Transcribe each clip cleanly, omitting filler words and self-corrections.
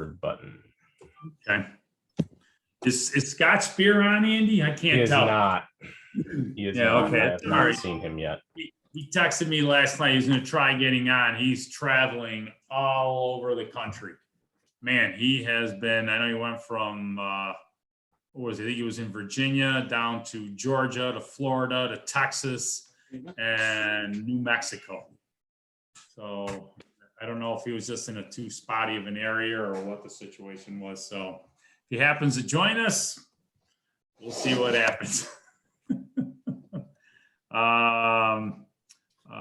record button. Okay. Is Scott Spear on, Andy? I can't He is tell. not. He is not. Okay. I have not seen him yet. He texted me last night. He's going to try getting on. He's traveling all over the country. Man, he has been, I know he went from, what was it? I think he was in Virginia down to Georgia to Florida to Texas and New Mexico. So I don't know if he was just in a too spotty of an area or what the situation was. So if he happens to join us, we'll see what happens.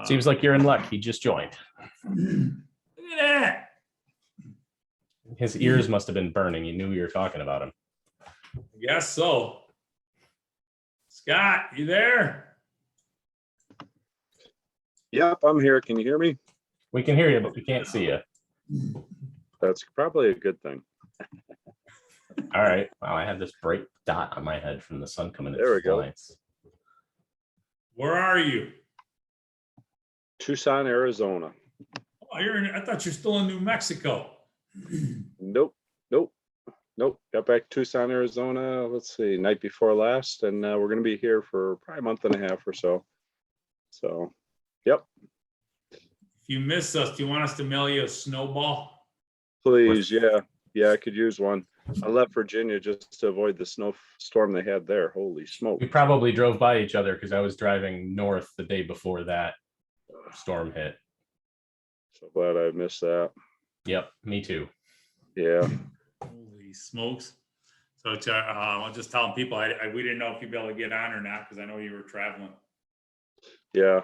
Seems like you're in luck. He just joined. Look at that. His ears must have been burning. You knew we were talking about him. I guess so. Scott, you there? Yep, I'm here. Can you hear me? We can hear you, but we can't see you. That's probably a good thing. All right. Wow, I have this bright dot on my head from the sun coming in. There we go. Lights. Where are you? Tucson, Arizona. Oh, I thought you're still in New Mexico. Nope. Got back to Tucson, Arizona. Let's see, night before last, and we're going to be here for probably a month and a half or so. So, yep. If you miss us, do you want us to mail you a snowball? Please, yeah, I could use one. I left Virginia just to avoid the snowstorm they had there. Holy smoke! We probably drove by each other because I was driving north the day before that storm hit. So glad I missed that. Yep, me too. Yeah. Holy smokes. So I'm just telling people, we didn't know if you'd be able to get on or not because I know you were traveling. Yeah.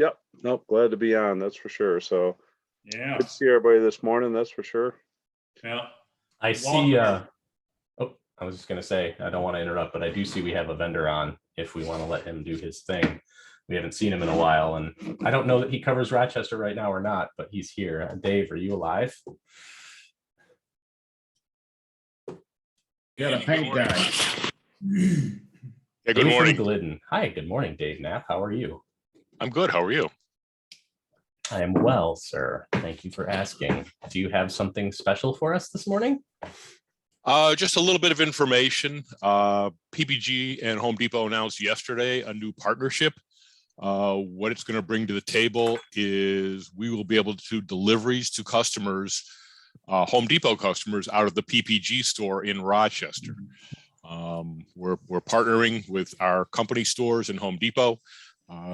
Yep. Nope. Glad to be on. That's for sure. So yeah. Good to see everybody this morning. That's for sure. Yeah. I see. I was just going to say, I don't want to interrupt, but I do see we have a vendor on if we want to let him do his thing. We haven't seen him in a while, and I don't know that he covers Rochester right now or not, but he's here. Dave, are you alive? Got a paint guy. Yeah, good morning. Glidden. Hi, good morning, Dave Knapp. How are you? I'm good. How are you? I am well, sir. Thank you for asking. Do you have something special for us this morning? Just a little bit of information. PPG and Home Depot announced yesterday a new partnership. What it's going to bring to the table is we will be able to do deliveries to customers, Home Depot customers, out of the PPG store in Rochester. We're partnering with our company stores in Home Depot.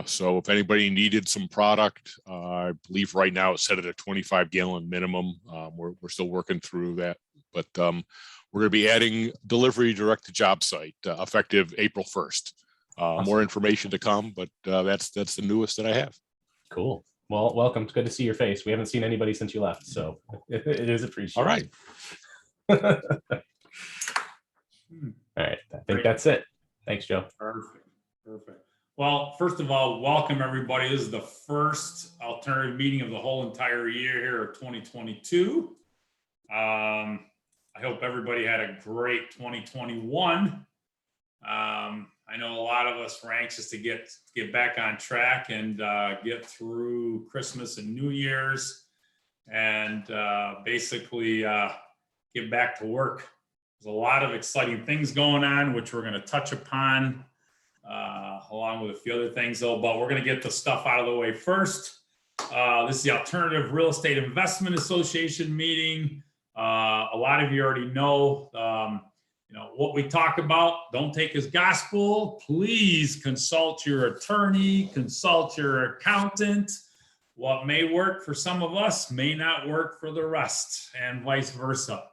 So if anybody needed some product, I believe right now it's set at a 25-gallon minimum. We're still working through that, but we're going to be adding delivery direct to job site effective April 1st. Awesome. More information to come, but that's the newest that I have. Cool. Well, welcome. It's good to see your face. We haven't seen anybody since you left, so it is appreciated. All right. All right. I think that's it. Thanks, Joe. Perfect. Well, first of all, welcome everybody. This is the first alternative meeting of the whole entire year here of 2022. I hope everybody had a great 2021. I know a lot of us were anxious to get back on track and get through Christmas and New Year's and basically get back to work. There's a lot of exciting things going on, which we're going to touch upon along with a few other things, though, but we're going to get the stuff out of the way first. This is the Alternative Real Estate Investment Association meeting. A lot of you already know, what we talk about. Don't take as gospel. Please consult your attorney, consult your accountant. What may work for some of us may not work for the rest, and vice versa.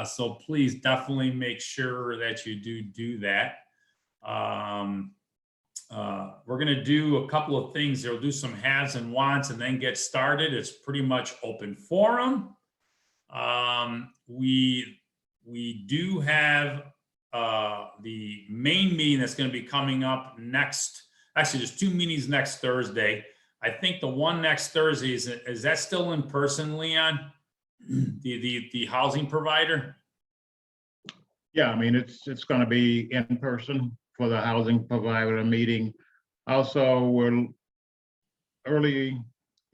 So please definitely make sure that you do that. We're going to do a couple of things. We'll do some haves and wants and then get started. It's pretty much open forum. We do have the main meeting that's going to be coming up next. Actually, there's two meetings next Thursday. I think the one next Thursday is that still in person, Leon? The housing provider? Yeah, I mean, it's going to be in person for the housing provider meeting. Also,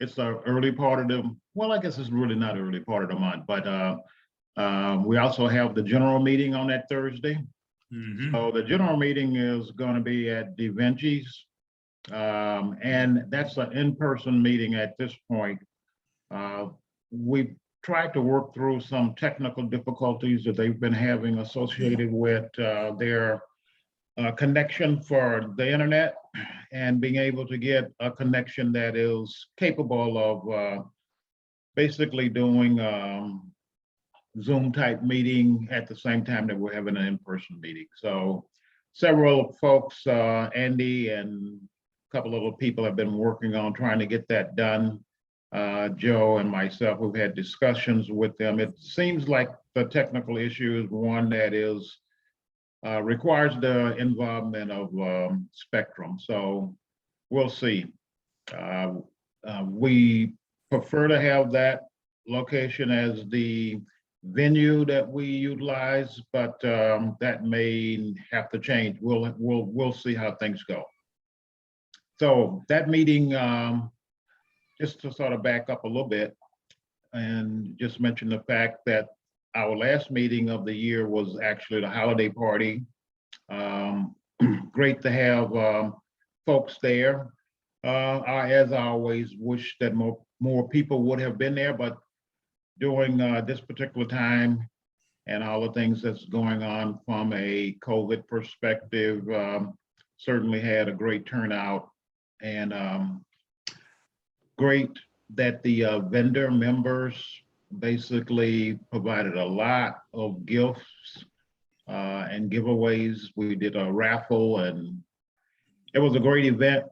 it's the early part of the, well, I guess it's really not early part of the month, but We also have the general meeting on that Thursday. Mhm. So the general meeting is going to be at DaVinci's. And that's an in-person meeting at this point. We've tried to work through some technical difficulties that they've been having associated with their connection for the internet and being able to get a connection that is capable of basically doing Zoom type meeting at the same time that we're having an in-person meeting. So several folks, Andy and a couple of other people have been working on trying to get that done. Joe and myself, we've had discussions with them. It seems like the technical issue is one that is requires the involvement of Spectrum. So we'll see. We prefer to have that location as the venue that we utilize, but that may have to change. We'll see how things go. So that meeting, just to sort of back up a little bit and just mention the fact that our last meeting of the year was actually the holiday party. Great to have folks there. As I always wish that more people would have been there, but during this particular time and all the things that's going on from a COVID perspective, certainly had a great turnout, and great that the vendor members basically provided a lot of gifts and giveaways. We did a raffle and it was a great event.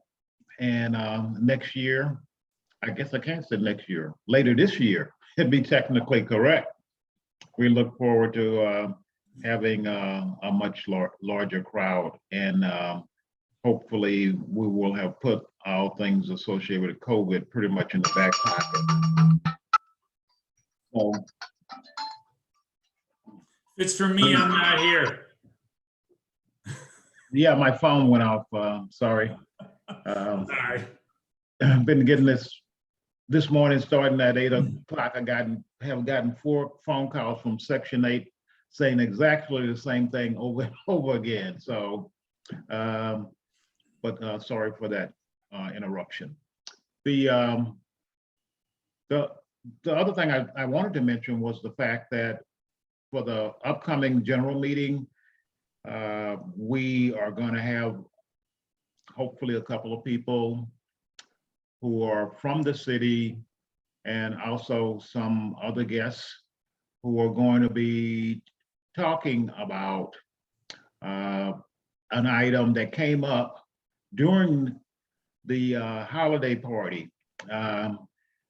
And next year, I guess I can't say next year, later this year, it'd be technically correct. We look forward to having a much larger crowd, and hopefully we will have put all things associated with COVID pretty much in the back pocket. So, It's for me, I'm not here. yeah, my phone went off, sorry. Sorry. I've been getting this morning, starting at 8 o'clock. I have gotten 4 phone calls from Section 8 saying exactly the same thing over and over again. So, but sorry for that interruption. The other thing I wanted to mention was the fact that for the upcoming general meeting, we are going to have hopefully a couple of people who are from the city and also some other guests who are going to be talking about an item that came up during the holiday party,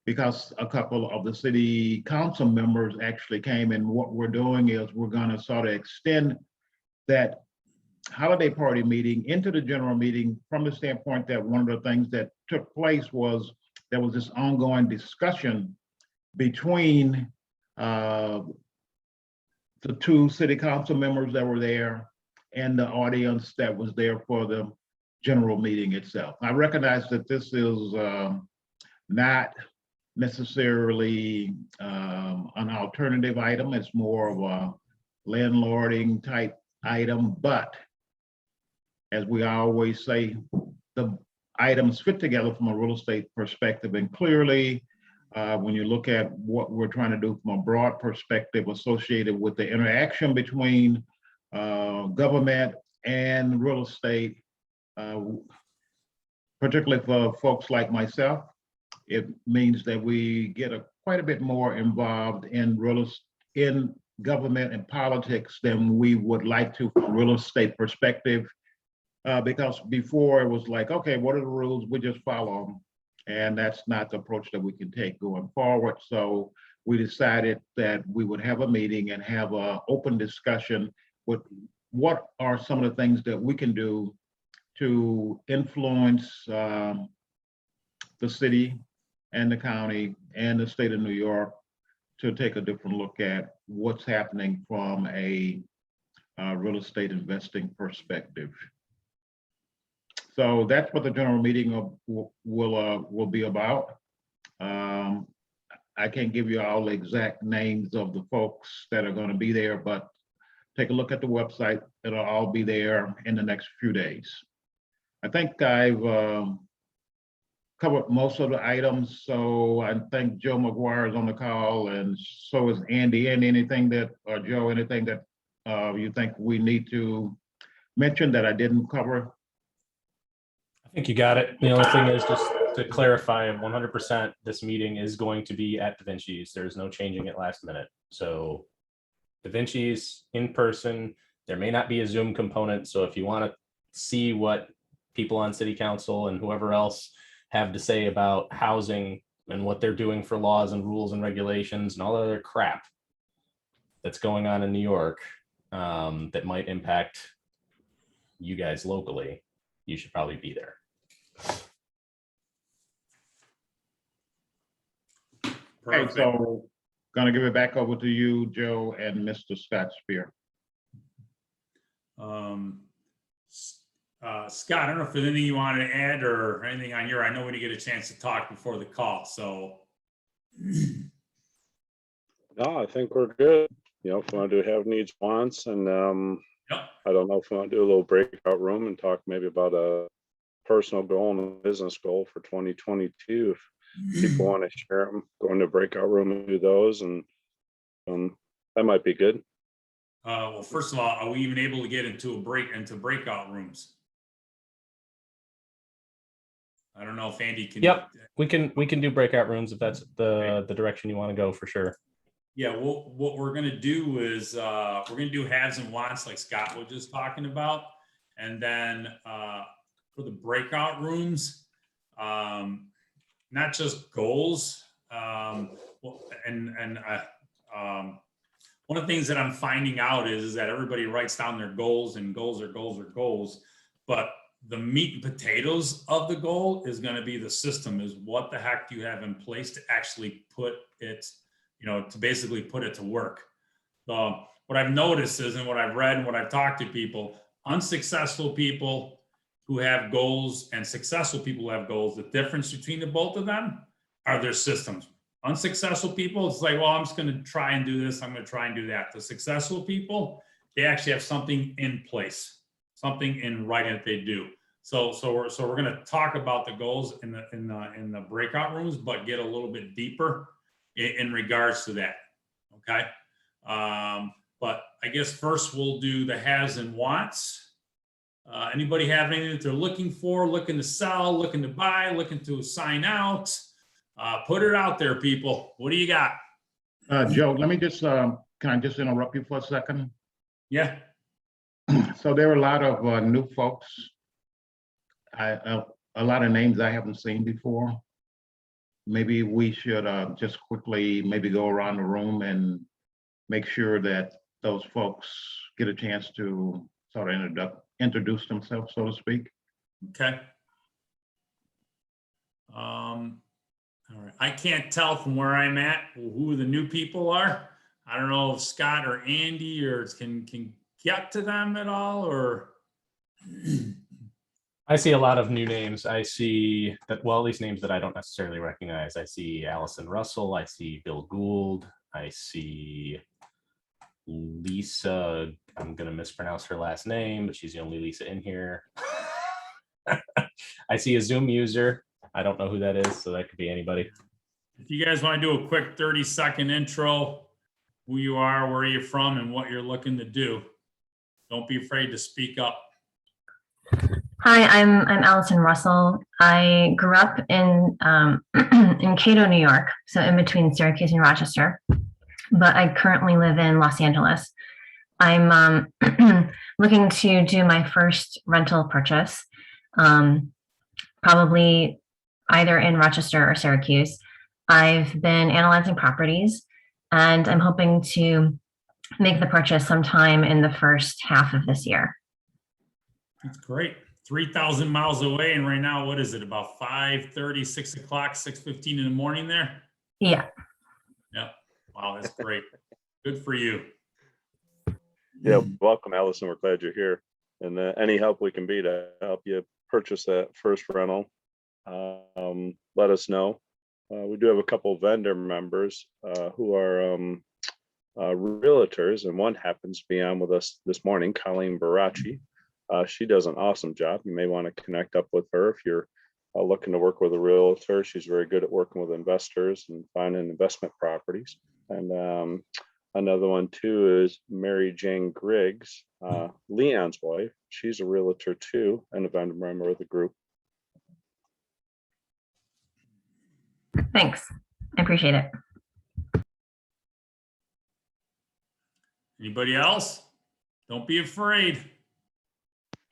because a couple of the city council members actually came, and what we're doing is we're going to sort of extend that holiday party meeting into the general meeting, from the standpoint that one of the things that took place was there was this ongoing discussion between the 2 city council members that were there and the audience that was there for the general meeting itself. I recognize that this is not necessarily an alternative item. It's more of a landlording type item, but as we always say, the items fit together from a real estate perspective. And clearly, when you look at what we're trying to do from a broad perspective associated with the interaction between government and real estate, particularly for folks like myself, it means that we get quite a bit more involved in government and politics than we would like to from a real estate perspective. Because before it was like, okay, what are the rules? We just follow them. And that's not the approach that we can take going forward. So we decided that we would have a meeting and have an open discussion with what are some of the things that we can do to influence the city and the county and the state of New York to take a different look at what's happening from a real estate investing perspective. So that's what the general meeting will be about. I can't give you all the exact names of the folks that are going to be there, but take a look at the website. It'll all be there in the next few days. I think I've covered most of the items, so I think Joe McGuire is on the call, and so is Andy. And anything that, or Joe, anything that you think we need to mention that I didn't cover? I think you got it. The only thing is just to clarify 100%, this meeting is going to be at Da Vinci's. There's no changing it last minute. So Da Vinci's in person. There may not be a Zoom component. So if you want to see what people on city council and whoever else have to say about housing and what they're doing for laws and rules and regulations and all that other crap that's going on in New York, that might impact you guys locally, you should probably be there. Okay, Perfect. so gonna give it back over to you, Joe, and Mr. Scott Spear. Scott, I don't know if there's anything you wanted to add or anything on your, I know when you get a chance to talk before the call, so. No, I think we're good. You know, if we want to do have needs, wants, and Yep. I don't know if we want to do a little breakout room and talk maybe about a personal goal and a business goal for 2022. If people want to share them, go into breakout room and do those, and that might be good. Well, first of all, are we even able to get into breakout rooms? I don't know if Andy can. Yep. We can do breakout rooms if that's the direction you want to go, for sure. Yeah, well, what we're gonna do is we're gonna do haves and wants like Scott was just talking about, and then for the breakout rooms, not just goals. One of the things that I'm finding out is that everybody writes down their goals, and goals are goals are goals, but the meat and potatoes of the goal is going to be the system. Is what the heck do you have in place to actually put it, to basically put it to work. What I've noticed is, and what I've read and what I've talked to people, unsuccessful people who have goals and successful people who have goals, the difference between the both of them are their systems. Unsuccessful people, it's like, well, I'm just going to try and do this. I'm going to try and do that. The successful people, they actually have something in place, something in writing that they do. So we're going to talk about the goals in the breakout rooms, but get a little bit deeper in regards to that. Okay. But I guess first we'll do the haves and wants. Anybody have anything that they're looking for, looking to sell, looking to buy, looking to sign out? Put it out there, people. What do you got? Joe, let me just, can I just interrupt you for a second? Yeah. So there are a lot of new folks. A lot of names I haven't seen before. Maybe we should just quickly maybe go around the room and make sure that those folks get a chance to sort of introduce themselves, so to speak. Okay. All right. I can't tell from where I'm at who the new people are. I don't know if Scott or Andy or can get to them at all, or. I see a lot of new names. I see that, well, at least names that I don't necessarily recognize. I see Allison Russell. I see Bill Gould. I see Lisa. I'm going to mispronounce her last name, but she's the only Lisa in here. I see a Zoom user. I don't know who that is, so that could be anybody. If you guys want to do a quick 30-second intro, who you are, where you're from, and what you're looking to do, don't be afraid to speak up. Hi, I'm Allison Russell. I grew up in in Cato, New York, so in between Syracuse and Rochester, but I currently live in Los Angeles. I'm looking to do my first rental purchase, probably either in Rochester or Syracuse. I've been analyzing properties, and I'm hoping to make the purchase sometime in the first half of this year. That's great. 3,000 miles away, and right now, what is it, about 5:30, 6 o'clock, 6:15 in the morning there? Yeah. Yep. Wow, that's great. Good for you. Yeah, welcome, Allison. We're glad you're here, and any help we can be to help you purchase that first rental, let us know. we do have a couple vendor members who are realtors, and one happens to be on with us this morning, Colleen Barachi. She does an awesome job. You may want to connect up with her if you're looking to work with a realtor. She's very good at working with investors and finding investment properties. And another one too is Mary Jane Griggs, Leon's wife. She's a realtor too, and a vendor member of the group. Thanks. I appreciate it. Anybody else? Don't be afraid.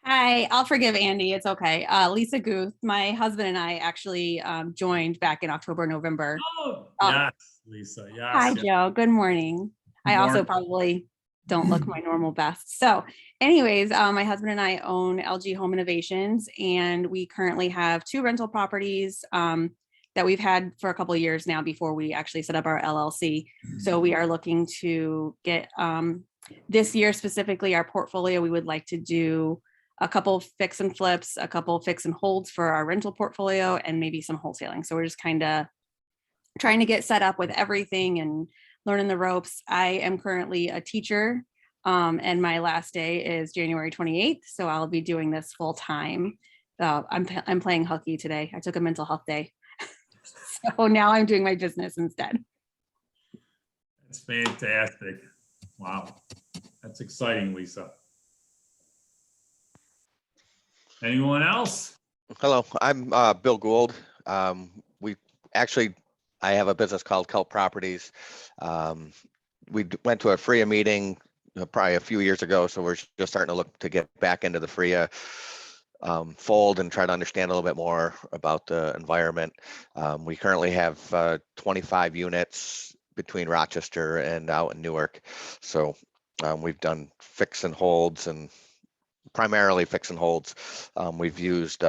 Hi, I'll forgive Andy. It's okay. Lisa Guth, my husband and I actually joined back in October, November. Oh, Oh. yes, Lisa. Yes. Hi, yes. Joe. Good morning. Good I also morning. probably don't look my normal best. So anyways, my husband and I own LG Home Innovations, and we currently have 2 rental properties that we've had for a couple of years now before we actually set up our LLC. So we are looking to get this year specifically our portfolio. We would like to do a couple fix and flips, a couple fix and holds for our rental portfolio, and maybe some wholesaling. So we're just kind of trying to get set up with everything and learning the ropes. I am currently a teacher, and my last day is January 28th. So I'll be doing this full time. I'm playing hooky today. I took a mental health day. So now I'm doing my business instead. That's fantastic. Wow. That's exciting, Lisa. Anyone else? Hello, I'm Bill Gould. I have a business called Kelp Properties. We went to a FFREIA meeting probably a few years ago, so we're just starting to look to get back into the FFREIA fold and try to understand a little bit more about the environment. We currently have 25 units between Rochester and out in Newark. So we've done fix and holds, and primarily fix and holds. We've used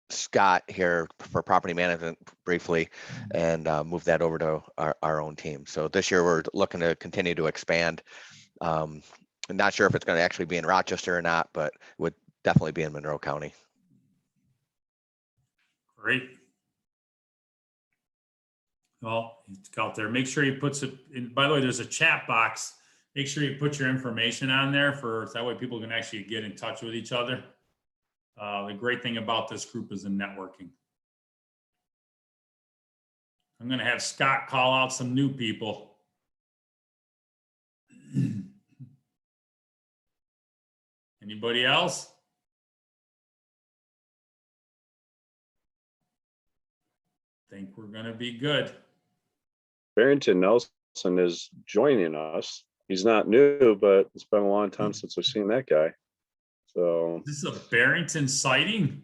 Scott here for property management briefly, and move that over to our own team. So this year we're looking to continue to expand. I'm not sure if it's going to actually be in Rochester or not, but would definitely be in Monroe County. Great. Well, it's out there. Make sure he puts it in. By the way, there's a chat box. Make sure you put your information on there so that way people can actually get in touch with each other. The great thing about this group is the networking. I'm going to have Scott call out some new people. Anybody else? Think we're going to be good. Barrington Nelson is joining us. He's not new, but it's been a long time since we've seen that guy. So This is a Barrington sighting.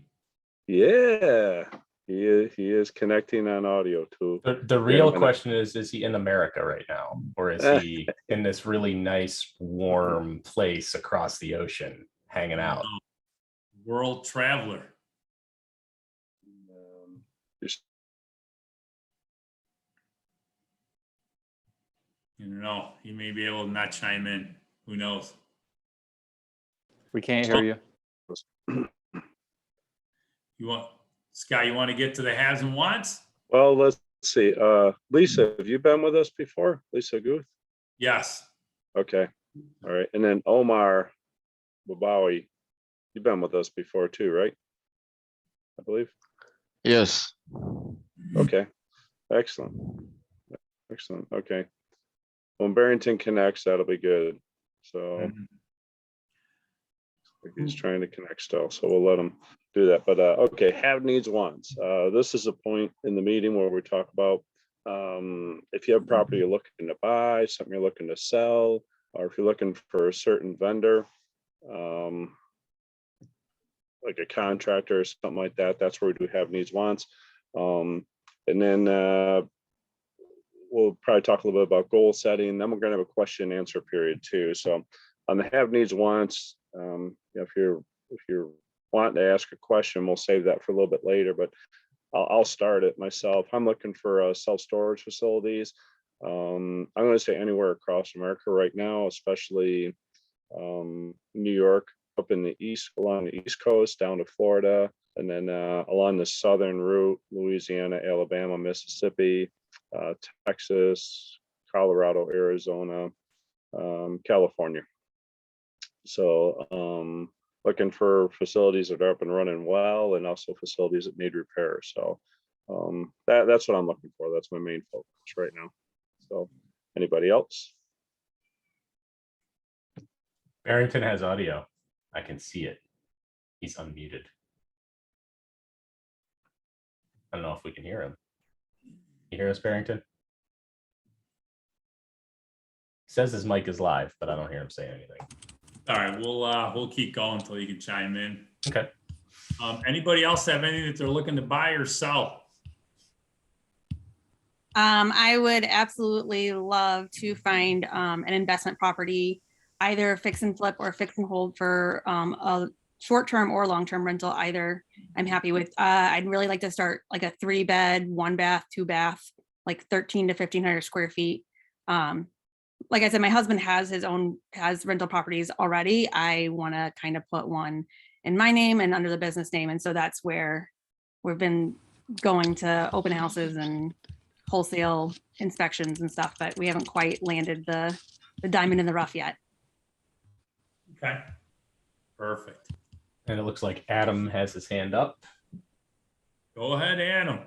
yeah, he is connecting on audio too. The real question is he in America right now, or is he in this really nice, warm place across the ocean hanging out? World traveler. You know, he may be able to not chime in. Who knows? We can't hear you. You want, Scott, you want to get to the haves and wants? Well, let's see. Lisa, have you been with us before? Lisa Guth? Yes. Okay. All right. And then Omar Babawi, you've been with us before too, right? I believe. Yes. Okay. Excellent. Excellent. Okay. When Barrington connects, that'll be good. So he's trying to connect still, so we'll let him do that. But okay, have needs wants. This is a point in the meeting where we talk about if you have property you're looking to buy, something you're looking to sell, or if you're looking for a certain vendor, like a contractor or something like that. That's where we do have needs wants. And then we'll probably talk a little bit about goal setting. Then we're going to have a question and answer period too. So on the have needs wants, if you're wanting to ask a question, we'll save that for a little bit later, but I'll start it myself. I'm looking for self-storage facilities. I'm going to say anywhere across America right now, especially New York, up in the east, along the East Coast, down to Florida, And then along the southern route, Louisiana, Alabama, Mississippi, Texas, Colorado, Arizona, California. So looking for facilities that are up and running well, and also facilities that need repair. So that's what I'm looking for. That's my main focus right now. So anybody else? Barrington has audio. I can see it. He's unmuted. I don't know if we can hear him. You hear us, Barrington? Says his mic is live, but I don't hear him say anything. All right, we'll keep going until you can chime in. Okay. Anybody else have anything that they're looking to buy or sell? I would absolutely love to find an investment property, either fix and flip or fix and hold for a short-term or long-term rental. Either I'm happy with. I'd really like to start like a 3-bed, 1-bath, 2-bath, like 13 to 1,500 square feet. Like I said, my husband has rental properties already. I want to kind of put one in my name and under the business name. And so that's where we've been going to open houses and wholesale inspections and stuff, but we haven't quite landed the diamond in the rough yet. Okay, perfect. And it looks like Adam has his hand up. Go ahead, Adam.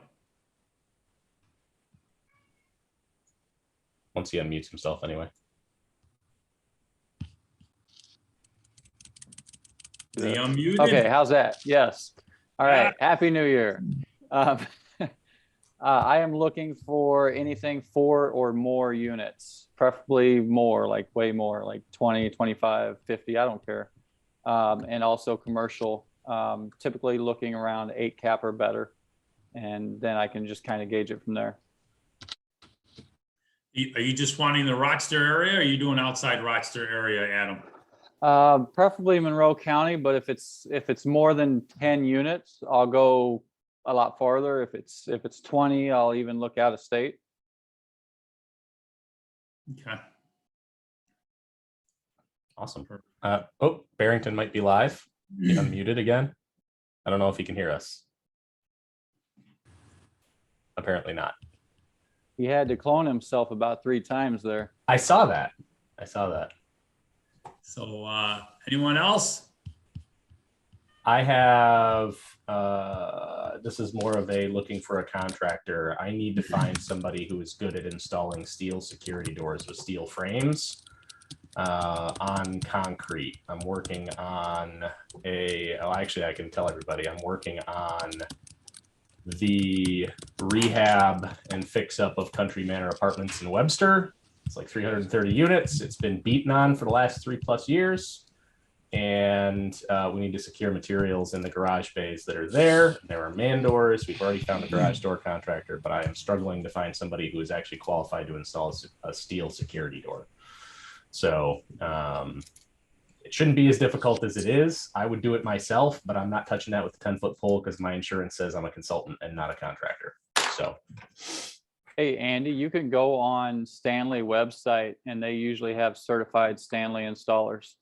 Once he unmutes himself anyway. Is he unmuted? Okay, how's that? Yes. All right. Happy New Year. I am looking for anything 4 or more units, preferably more, like way more, like 20, 25, 50, I don't care. And also commercial, typically looking around 8 cap or better. And then I can just kind of gauge it from there. Are you just wanting the Rochester area, or are you doing outside Rochester area, Adam? Preferably Monroe County, but if it's more than 10 units, I'll go a lot farther. If it's 20, I'll even look out of state. Okay. Awesome. Oh, Barrington might be live. He unmuted again. I don't know if he can hear us. Apparently not. He had to clone himself about 3 times there. I saw that. So anyone else? I have, this is more of a looking for a contractor. I need to find somebody who is good at installing steel security doors with steel frames on concrete. I'm working on actually I can tell everybody, I'm working on the rehab and fix up of Country Manor Apartments in Webster. It's like 330 units. It's been beaten on for the last 3+ years. And we need to secure materials in the garage bays that are there. There are man doors. We've already found a garage door contractor, but I am struggling to find somebody who is actually qualified to install a steel security door. So it shouldn't be as difficult as it is. I would do it myself, but I'm not touching that with a 10-foot pole because my insurance says I'm a consultant and not a contractor. So. Hey, Andy, you can go on Stanley website and they usually have certified Stanley installers.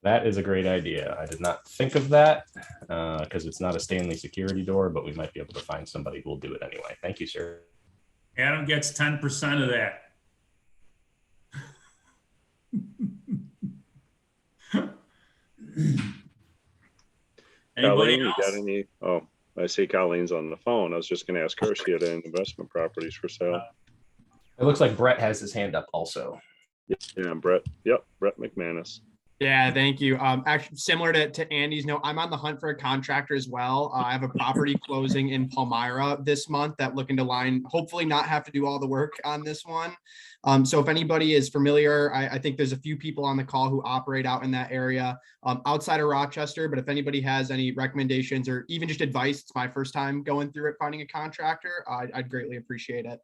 That is a great idea. I did not think of that because it's not a Stanley security door, but we might be able to find somebody who will do it anyway. Thank you, sir. Adam gets 10% of that. Anybody Colleen, you got else? any? Oh, I see Colleen's on the phone. I was just going to ask her if she had any investment properties for sale. It looks like Brett has his hand up also. Yeah, Brett. Yep, Brett McManus. Yeah, thank you. Actually, similar to Andy's note, I'm on the hunt for a contractor as well. I have a property closing in Palmyra this month that looking to hopefully not have to do all the work on this one. So if anybody is familiar, I think there's a few people on the call who operate out in that area outside of Rochester. But if anybody has any recommendations or even just advice, it's my first time going through it, finding a contractor. I'd greatly appreciate it.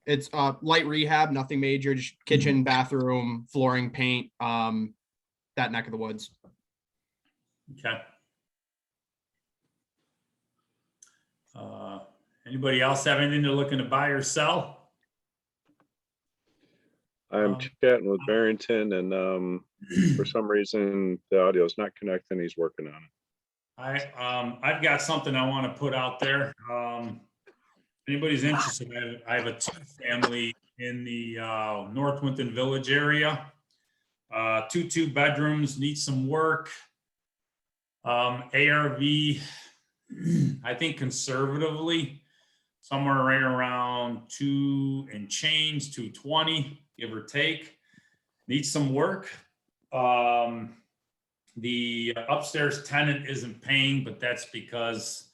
It's light rehab, nothing major, just kitchen, bathroom, flooring, paint, that neck of the woods. Okay. Anybody else have anything they're looking to buy or sell? I'm chatting with Barrington and for some reason the audio is not connecting. He's working on it. I've got something I want to put out there. Anybody's interested, I have a 2-family in the North Winton Village area. 2 bedrooms, needs some work. ARV, I think conservatively, somewhere right around 2 and change, 220, give or take. Needs some work. The upstairs tenant isn't paying, but that's because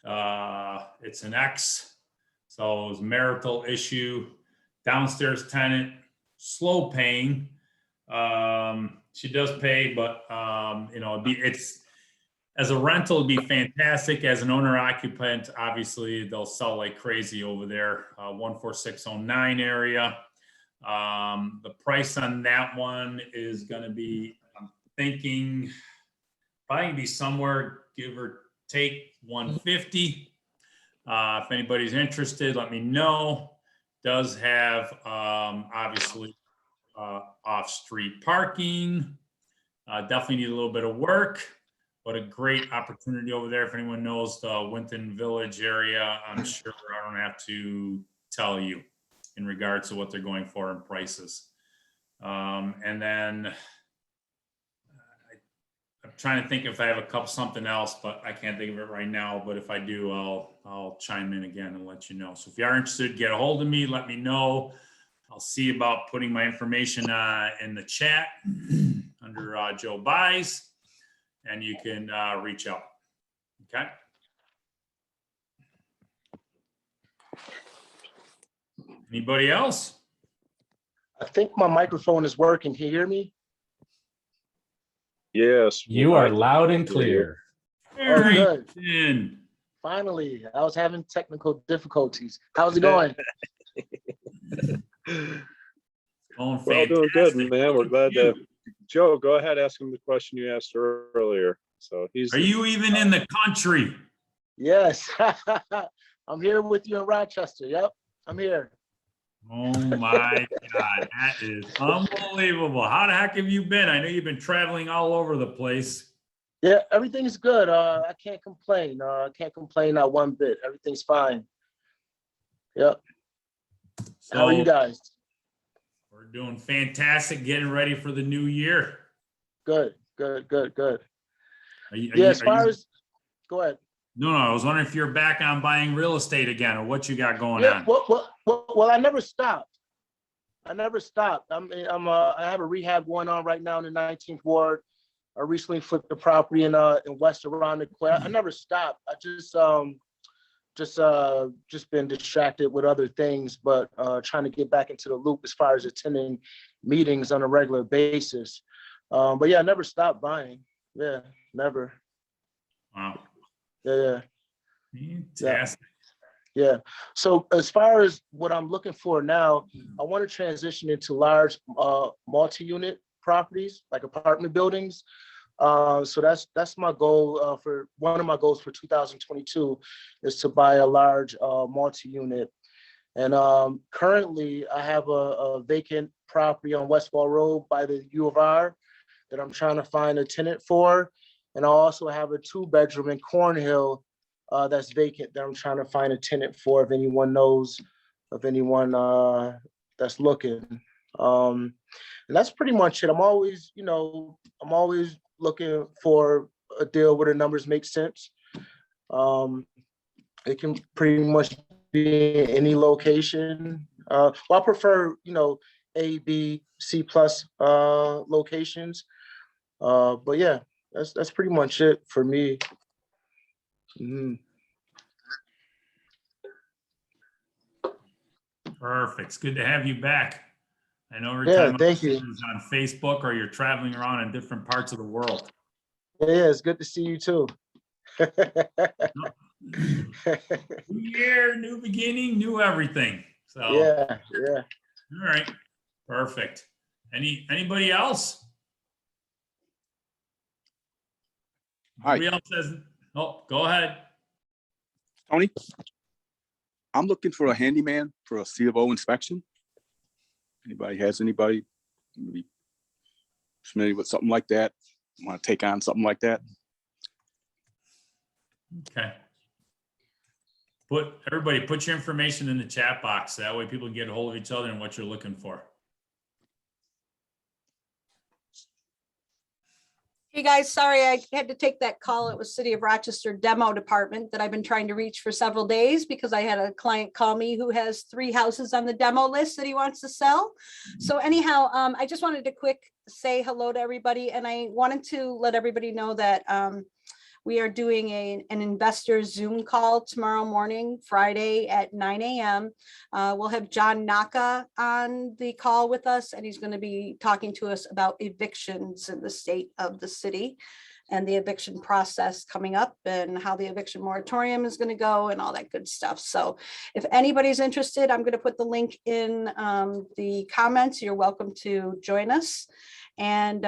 it's an ex, so it was a marital issue. Downstairs tenant, slow paying. She does pay, but you know, it's as a rental, it'd be fantastic. As an owner occupant, obviously they'll sell like crazy over there. 14609 area. The price on that one is going to be, I'm thinking, probably gonna be somewhere give or take 150. If anybody's interested, let me know. Does have obviously off-street parking. Definitely need a little bit of work, but a great opportunity over there. If anyone knows the Winton Village area, I'm sure I don't have to tell you in regards to what they're going for in prices. And then I'm trying to think if I have something else, but I can't think of it right now. But if I do, I'll chime in again and let you know. So if you are interested, get a hold of me, let me know. I'll see about putting my information in the chat under Joe Buys, and you can reach out. Okay. Anybody else? I think my microphone is working. Can you hear me? Yes. You are loud and clear. Oh, good. In. Finally, I was having technical difficulties. How's it going? Going Well, doing good, man. We're glad to. Joe, go ahead, ask him the question you asked earlier. So he's. Are you even in the country? Yes. I'm here with you in Rochester. Yep, I'm here. Oh my God, that is unbelievable. How the heck have you been? I know you've been traveling all over the place. Yeah, everything's good. I can't complain. I can't complain not one bit. Everything's fine. Yep. So, how are you guys? We're doing fantastic, getting ready for the new year. Good, good, good, good. As far as, go ahead. No, I was wondering if you're back on buying real estate again, or what you got going on. Well, I never stopped. I have a rehab going on right now in the 19th ward. I recently flipped the property in West Aroniquois. I never stopped. I just been distracted with other things, but trying to get back into the loop as far as attending meetings on a regular basis. But yeah, I never stopped buying. Yeah, never. Wow. Yeah. Fantastic. Yeah. So as far as what I'm looking for now, I want to transition into large multi-unit properties, like apartment buildings. So that's my goal for one of my goals for 2022 is to buy a large multi-unit. And currently I have a vacant property on Westfall Road by the U of R that I'm trying to find a tenant for. And I also have a 2-bedroom in Cornhill that's vacant that I'm trying to find a tenant for, if anyone knows of anyone that's looking. And that's pretty much it. I'm always looking for a deal where the numbers make sense. It can pretty much be in any location. Well, I prefer, A, B, C plus locations. But yeah, that's pretty much it for me. Mm-hmm. Perfect. It's good to have you back. I know every Yeah, time thank you. on Facebook or you're traveling around in different parts of the world. Yeah, it's good to see you too. New year, new beginning, new everything. So yeah. All right. Perfect. Anybody else? Hi. Anybody else has? Oh, go ahead. Tony, I'm looking for a handyman for a C of O inspection. Anybody has anybody maybe familiar with something like that? Want to take on something like that? Okay. Everybody put your information in the chat box. That way people can get a hold of each other and what you're looking for. Hey guys, sorry I had to take that call. It was City of Rochester demo department that I've been trying to reach for several days because I had a client call me who has 3 houses on the demo list that he wants to sell. So anyhow, I just wanted to quick say hello to everybody, and I wanted to let everybody know that we are doing an investor Zoom call tomorrow morning, Friday at 9 a.m. We'll have John Naka on the call with us, and he's going to be talking to us about evictions in the state of the city and the eviction process coming up and how the eviction moratorium is going to go and all that good stuff. So if anybody's interested, I'm going to put the link in the comments. You're welcome to join us. And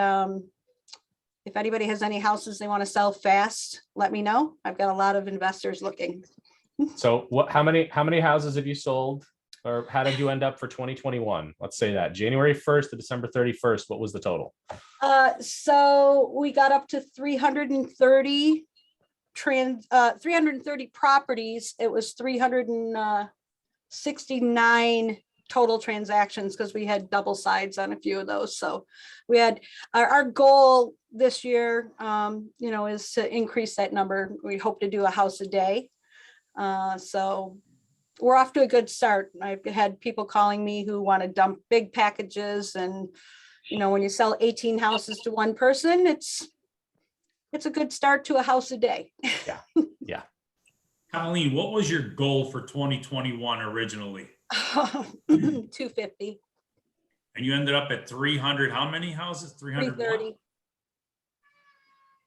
if anybody has any houses they want to sell fast, let me know. I've got a lot of investors looking. So how many houses have you sold, or how did you end up for 2021? Let's say that January 1st to December 31st, what was the total? So we got up to 330 properties. It was 369 total transactions because we had double sides on a few of those. So we had our goal this year, is to increase that number. We hope to do a house a day. So we're off to a good start. I've had people calling me who want to dump big packages, and when you sell 18 houses to one person, it's a good start to a house a day. Yeah. Yeah. Colleen, what was your goal for 2021 originally? 250. And you ended up at 300. How many houses? 330.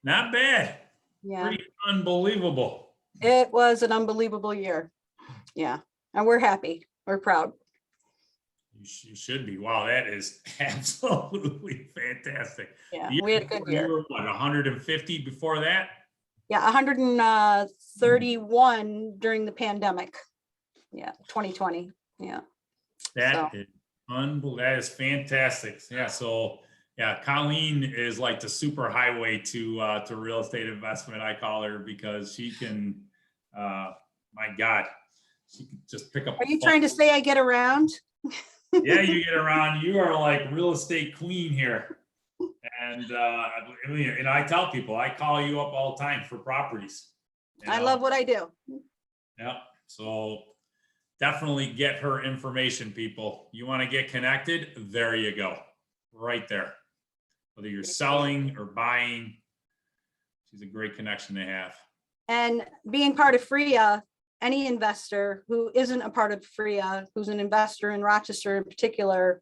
Not bad. Yeah. Pretty unbelievable. It was an unbelievable year. Yeah. And we're happy. We're proud. You should be. Wow, that is absolutely fantastic. Yeah. The year We had a good before, year. you were, what, 150 before that? Yeah. 131 during the pandemic. Yeah. 2020. Yeah. That is unbelievable. That is fantastic. Yeah. So yeah, Colleen is like the super highway to real estate investment. I call her because she can, my God, she can just pick up. Are you trying to say I get around? Yeah, you get around. You are like real estate queen here. And I tell people, I call you up all the time for properties. I love what I do. Yeah. So definitely get her information, people. You want to get connected? There you go. Right there. Whether you're selling or buying, she's a great connection to have. And being part of FFREIA, any investor who isn't a part of FFREIA, who's an investor in Rochester in particular,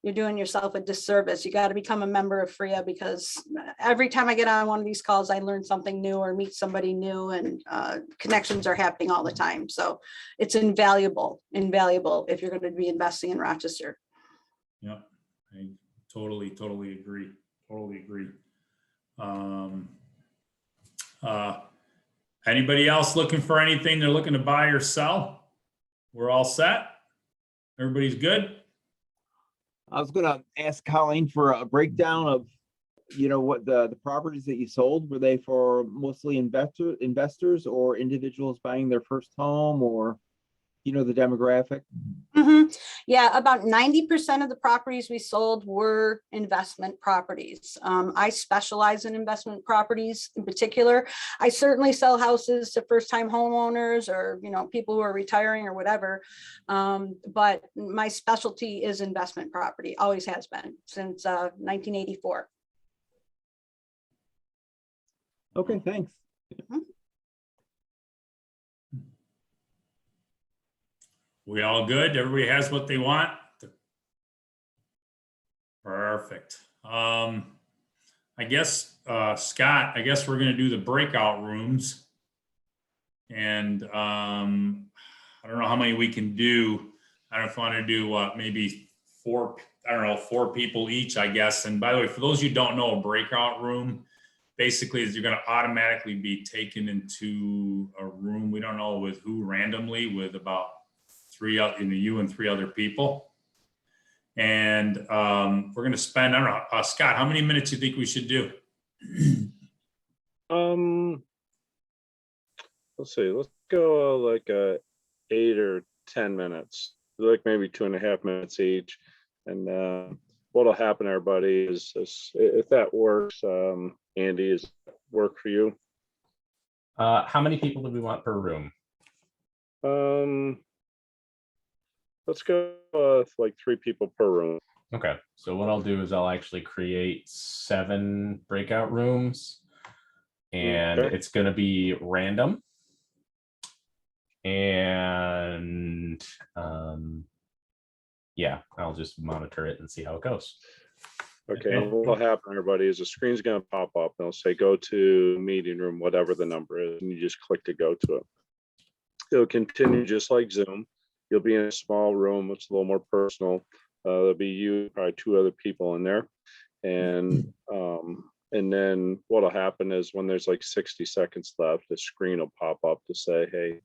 you're doing yourself a disservice. You got to become a member of FFREIA, because every time I get on one of these calls, I learn something new or meet somebody new, and connections are happening all the time. So it's invaluable if you're going to be investing in Rochester. Yep. I totally agree. Totally agree. Anybody else looking for anything they're looking to buy or sell? We're all set. Everybody's good. I was going to ask Colleen for a breakdown of, what the properties that you sold. Were they for mostly investors or individuals buying their first home, or, the demographic? Mm-hmm. Yeah, about 90% of the properties we sold were investment properties. I specialize in investment properties in particular. I certainly sell houses to first-time homeowners or, people who are retiring or whatever. But my specialty is investment property, always has been since 1984. Okay, thanks. Mm-hmm. We all good? Everybody has what they want? Perfect. I guess, Scott, we're going to do the breakout rooms. And I don't know how many we can do. I don't know if I want to do maybe 4 people each, I guess. And by the way, for those of you who don't know, a breakout room basically is you're going to automatically be taken into a room. We don't know with who randomly, with about you and 3 other people. And we're going to spend, I don't know, Scott, how many minutes do you think we should do? Let's see, let's go like 8 or 10 minutes, like maybe 2.5 minutes each. And what'll happen, everybody, is if that works, Andy, is work for you? How many people do we want per room? Let's go with like 3 people per room. Okay, so what I'll do is I'll actually create 7 breakout rooms, and Okay. it's going to be random. And yeah, I'll just monitor it and see how it goes. Okay, and what'll happen, everybody, is the screen's gonna pop up and it'll say go to meeting room, whatever the number is, and you just click to go to it. It'll continue just like Zoom. You'll be in a small room, it's a little more personal. There'll be you, probably 2 other people in there. And then what'll happen is when there's like 60 seconds left, the screen will pop up to say, hey,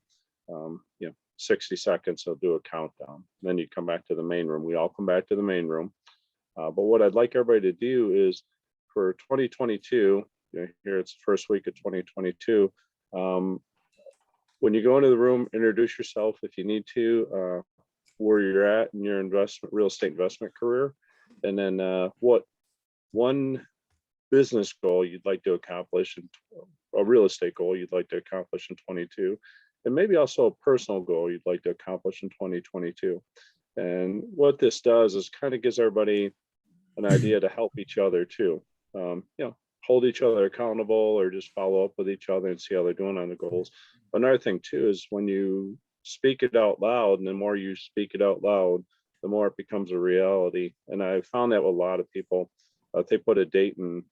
60 seconds, it'll do a countdown. Then you come back to the main room. We all come back to the main room. But what I'd like everybody to do is for 2022, here it's the first week of 2022. When you go into the room, introduce yourself if you need to, where you're at in your real estate investment career. And then what one business goal you'd like to accomplish, and a real estate goal you'd like to accomplish in 22, and maybe also a personal goal you'd like to accomplish in 2022. And what this does is kind of gives everybody an idea to help each other too. Hold each other accountable or just follow up with each other and see how they're doing on the goals. Another thing too is when you speak it out loud, and the more you speak it out loud, the more it becomes a reality. And I found that with a lot of people, if they put a date and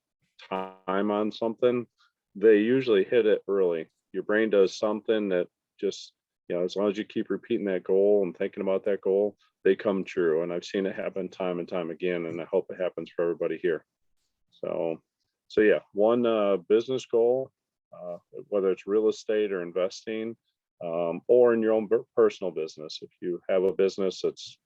time on something, they usually hit it early. Your brain does something that just, as long as you keep repeating that goal and thinking about that goal, they come true. And I've seen it happen time and time again, and I hope it happens for everybody here. So yeah, one business goal, whether it's real estate or investing, or in your own personal business. If you have a business that's,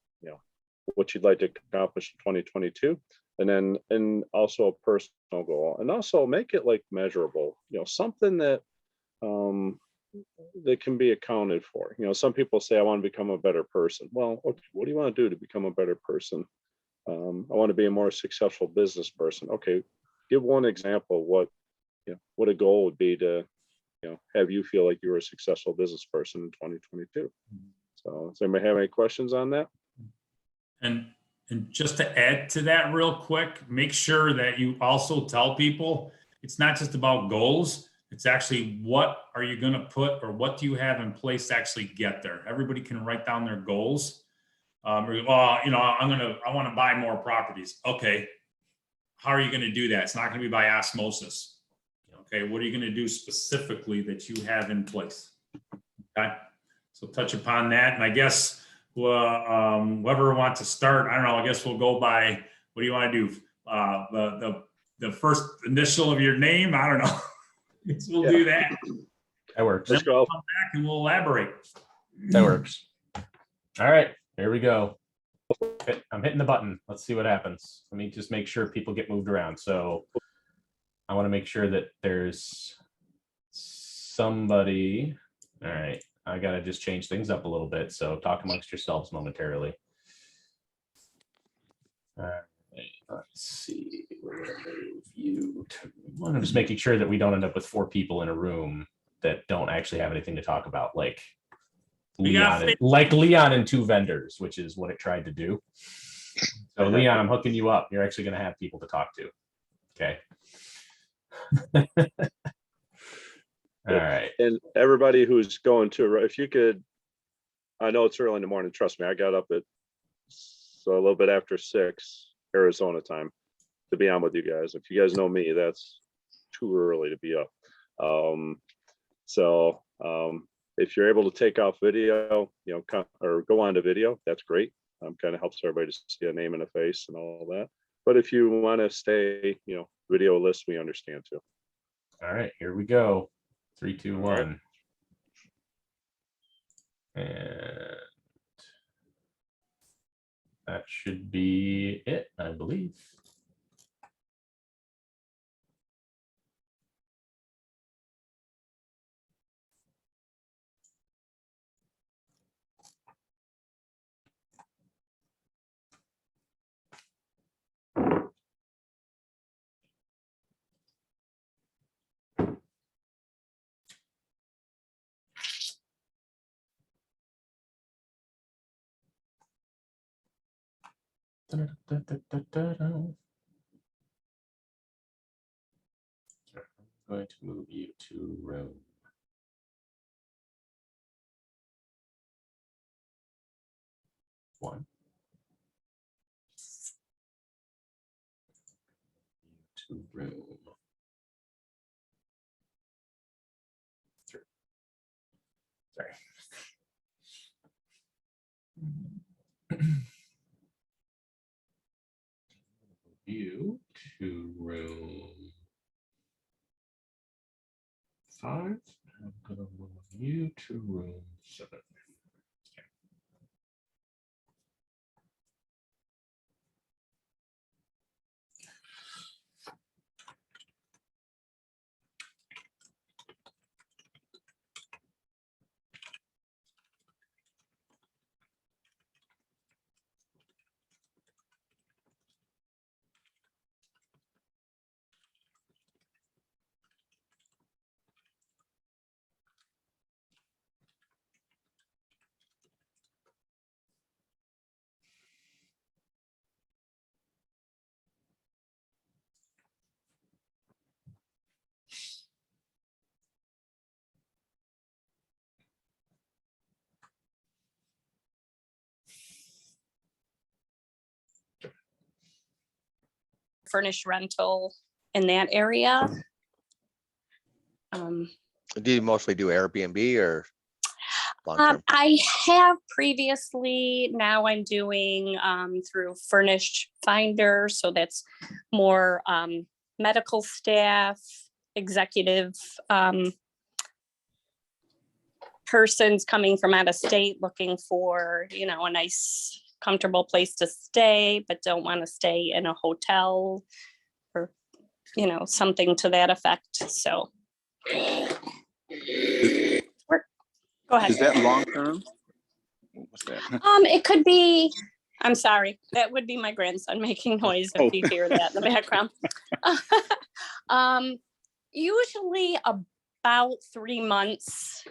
what you'd like to accomplish in 2022, and also a personal goal, and also make it like measurable, something that that can be accounted for. Some people say, I want to become a better person. Well, okay, what do you want to do to become a better person? I want to be a more successful business person. Okay, give one example of what a goal would be to have you feel like you're a successful business person in 2022. So does anybody have any questions on that? And just to add to that real quick, make sure that you also tell people it's not just about goals. It's actually what are you going to put, or what do you have in place to actually get there? Everybody can write down their goals. I want to buy more properties. Okay. How are you going to do that? It's not going to be by osmosis. Okay. What are you going to do specifically that you have in place? Okay. So touch upon that. And I guess whoever wants to start, I don't know, I guess we'll go by, what do you want to do? The first initial of your name? I don't know. We'll do that. That works. Let's go. Come back and we'll elaborate. That works. All right, here we go. I'm hitting the button. Let's see what happens. Let me just make sure people get moved around. So I want to make sure that there's somebody. All right, I got to just change things up a little bit. So talk amongst yourselves momentarily. All right, let's see. We're going to move you to one. I'm just making sure that we don't end up with 4 people in a room that don't actually have anything to talk about, like Leon and 2 vendors, which is what it tried to do. So Leon, I'm hooking you up. You're actually going to have people to talk to. Okay. All right. And everybody who's going to, if you could, I know it's early in the morning. Trust me, I got up at a little bit after 6 Arizona time to be on with you guys. If you guys know me, that's too early to be up. If you're able to take off video, or go on to video, that's great. Kind of helps everybody to see a name and a face and all that. But if you want to stay, video list, we understand too. All right, here we go. 3, 2, 1. And that should be it, I believe. I'm going to move you to room 1. To room 3. Sorry. You to room 5. I'm going to move you to room 7. Furnished rental in that area. Do you mostly do Airbnb or long-term? I have previously. Now I'm doing through Furnished Finder, so that's more medical staff, executive persons coming from out of state looking for, you know, a nice comfortable place to stay, but don't want to stay in a hotel or, you know, something to that effect. So go ahead. Is that long term? What's that? It could be, I'm sorry, that would be my grandson making noise if you hear that in the background. Usually about 3 months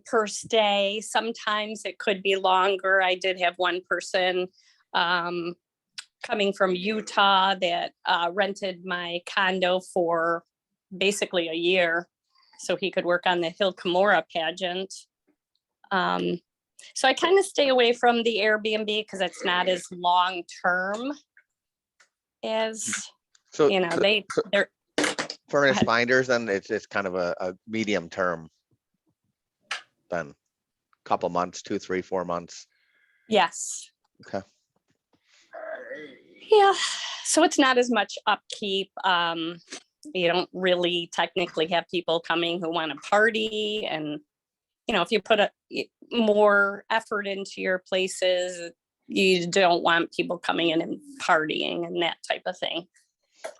per stay. Sometimes it could be longer. I did have one person coming from Utah that rented my condo for basically a year so he could work on the Hill Cumorah pageant. So I kind of stay away from the Airbnb because it's not as long term as, So, you know, they're Furnished Finders, then it's kind of a medium term. Then couple months, 2, 3, 4 months. Yes. Okay. Yeah. So it's not as much upkeep. You don't really technically have people coming who want to party. And, you know, if you put more effort into your places, you don't want people coming in and partying and that type of thing.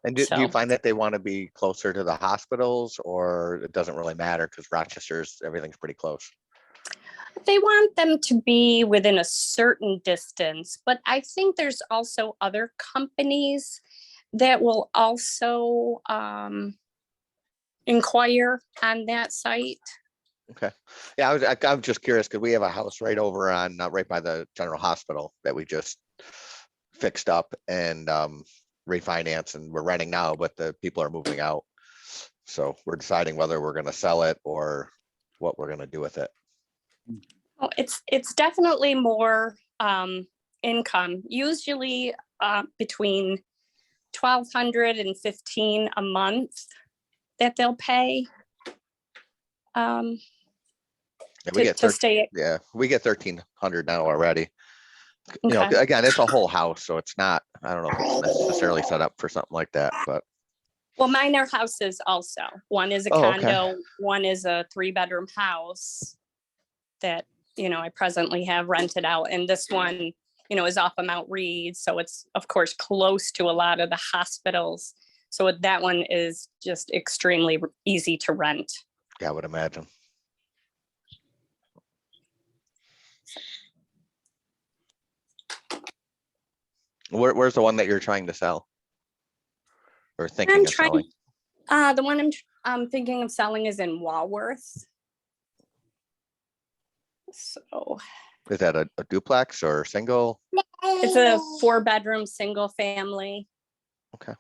And do you find that they want to be closer to the hospitals, or it doesn't really matter because Rochester's, everything's pretty close? They want them to be within a certain distance, but I think there's also other companies that will also inquire on that site. Okay. Yeah, I'm just curious because we have a house right over on right by the general hospital that we just fixed up and refinance, and we're renting now, but the people are moving out. So we're deciding whether we're going to sell it or what we're going to do with it. Oh, it's definitely more income, usually between $1,200 and $1,500 a month that they'll pay. Yeah, we get we get $1,300 now already. You know, again, it's a whole house, so it's not, I don't know if it's necessarily set up for something like that, but. Well, mine are houses also. One is a condo, one is a 3-bedroom house that, you know, I presently have rented out. And this one is off of Mount Reed. So it's of course close to a lot of the hospitals. So that one is just extremely easy to rent. Yeah, I would imagine. Where's the one that you're trying to sell? Or thinking of selling? The one I'm thinking of selling is in Walworth. So Is that a duplex or single? it's a 4-bedroom single family. Okay.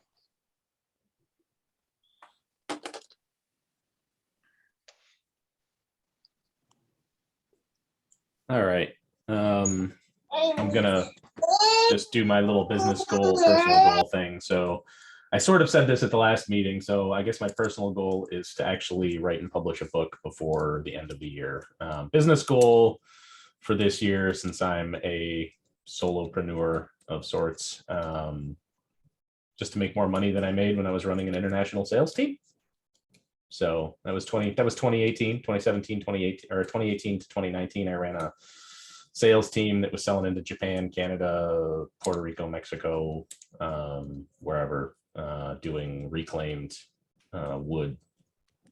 All right. I'm gonna just do my little business goal, personal goal thing. So I sort of said this at the last meeting. So I guess my personal goal is to actually write and publish a book before the end of the year. Business goal for this year, since I'm a solopreneur of sorts, just to make more money than I made when I was running an international sales team. So that was 2018, 2017, 2018, or 2018 to 2019. I ran a sales team that was selling into Japan, Canada, Puerto Rico, Mexico, wherever, doing reclaimed wood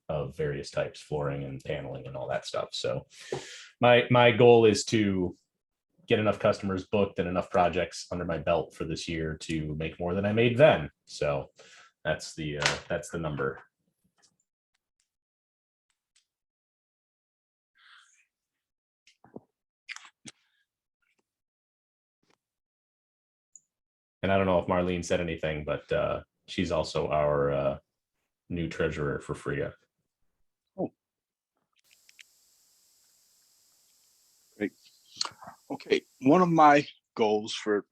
of various types, flooring and paneling and all that stuff. So my goal is to get enough customers booked and enough projects under my belt for this year to make more than I made then. So that's the number. And I don't know if Marlene said anything, but she's also our new treasurer for FFREIA. Oh. Great. Okay, one of my goals for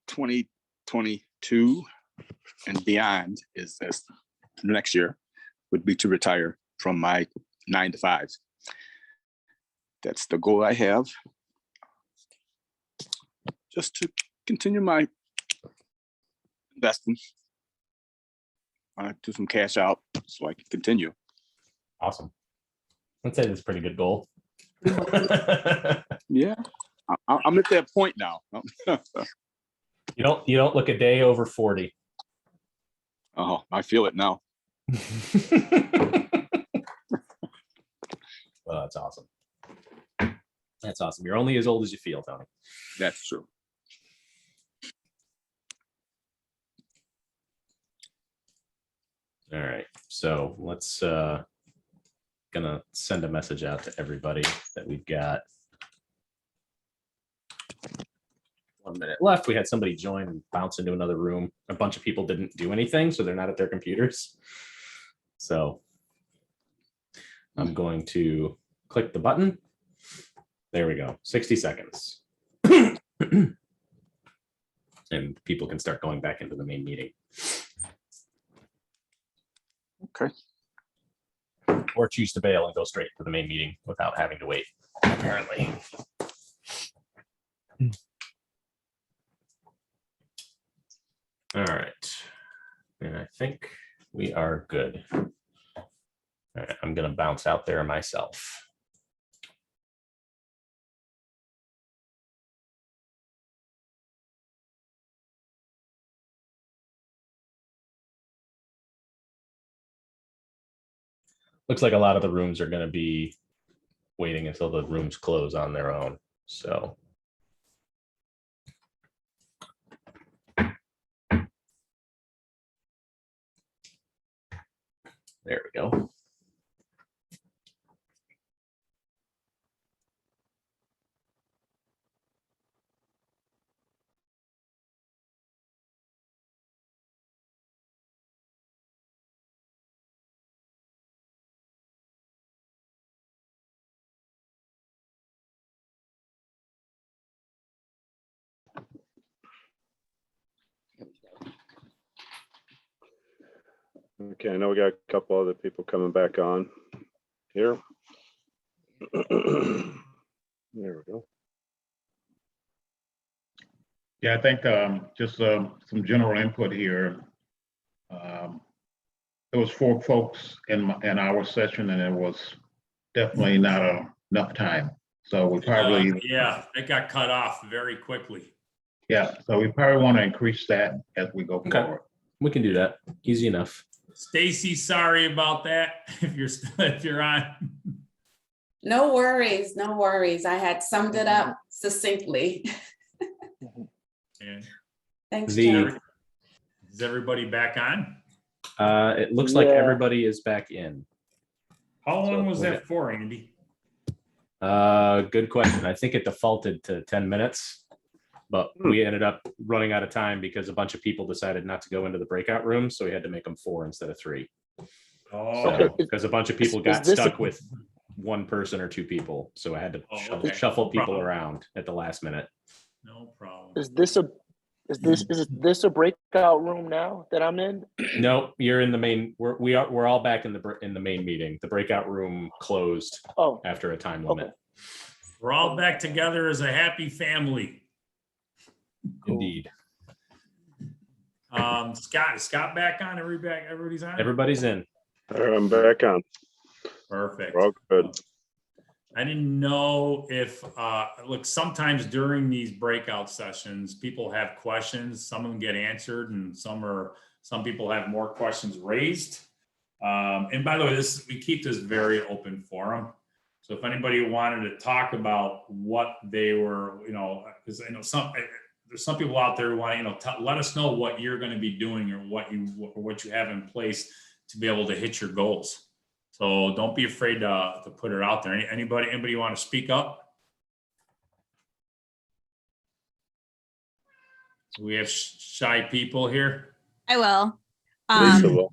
2022 and beyond is this next year would be to retire from my 9-to-5. That's the goal I have. Just to continue my investing, do some cash out so I can continue. Awesome. I'd say that's a pretty good goal. Yeah, I'm at that point now. You don't look a day over 40. Oh, I feel it now. Well, that's awesome. That's awesome. You're only as old as you feel, Tony. That's true. All right, so let's gonna send a message out to everybody that we've got 1 minute left. We had somebody join and bounce into another room. A bunch of people didn't do anything, so they're not at their computers. So I'm going to click the button. There we go. 60 seconds. And people can start going back into the main meeting. Okay. Or choose to bail and go straight to the main meeting without having to wait, apparently. All right. And I think we are good. All right, I'm going to bounce out there myself. Looks like a lot of the rooms are going to be waiting until the rooms close on their own. So there we go. Okay, I know we got a couple other people coming back on here. There we go. Yeah, I think just some general input here. There was 4 folks in our session, and it was definitely not enough time. So we probably yeah, it got cut off very quickly. Yeah, so we probably want to increase that as we go Okay. forward. We can do that. Easy enough. Stacy, sorry about that. If you're on. No worries, no worries. I had summed it up succinctly. And Thanks, The- Jen. is everybody back on? It looks like Yeah. everybody is back in. How long So was we'll that for, Andy? Good question. I think it defaulted to 10 minutes, but we ended up running out of time because a bunch of people decided not to go into the breakout room. So we had to make them 4 instead of 3. Oh, Okay. Because a bunch of people Is got this a- stuck with one person or 2 people. So I had to Oh, shuffle, okay. shuffle No people problem. around at the last minute. no problem. Is this a breakout room now that I'm in? No, you're in the main. We're all back in the main meeting. The breakout room closed Oh, after a time limit. okay. We're all back together as a happy family. Indeed. Scott back on? Everybody's on? Everybody's in. I'm back on. Perfect. We're all good. I didn't know if, look, sometimes during these breakout sessions, people have questions, some of them get answered and some people have more questions raised. And by the way, we keep this very open forum. So if anybody wanted to talk about what they were, because I know there's some people out there who want to, let us know what you're going to be doing or what you have in place to be able to hit your goals. So don't be afraid to put it out there. Anybody want to speak up? We have shy people here. I will. Lisa will.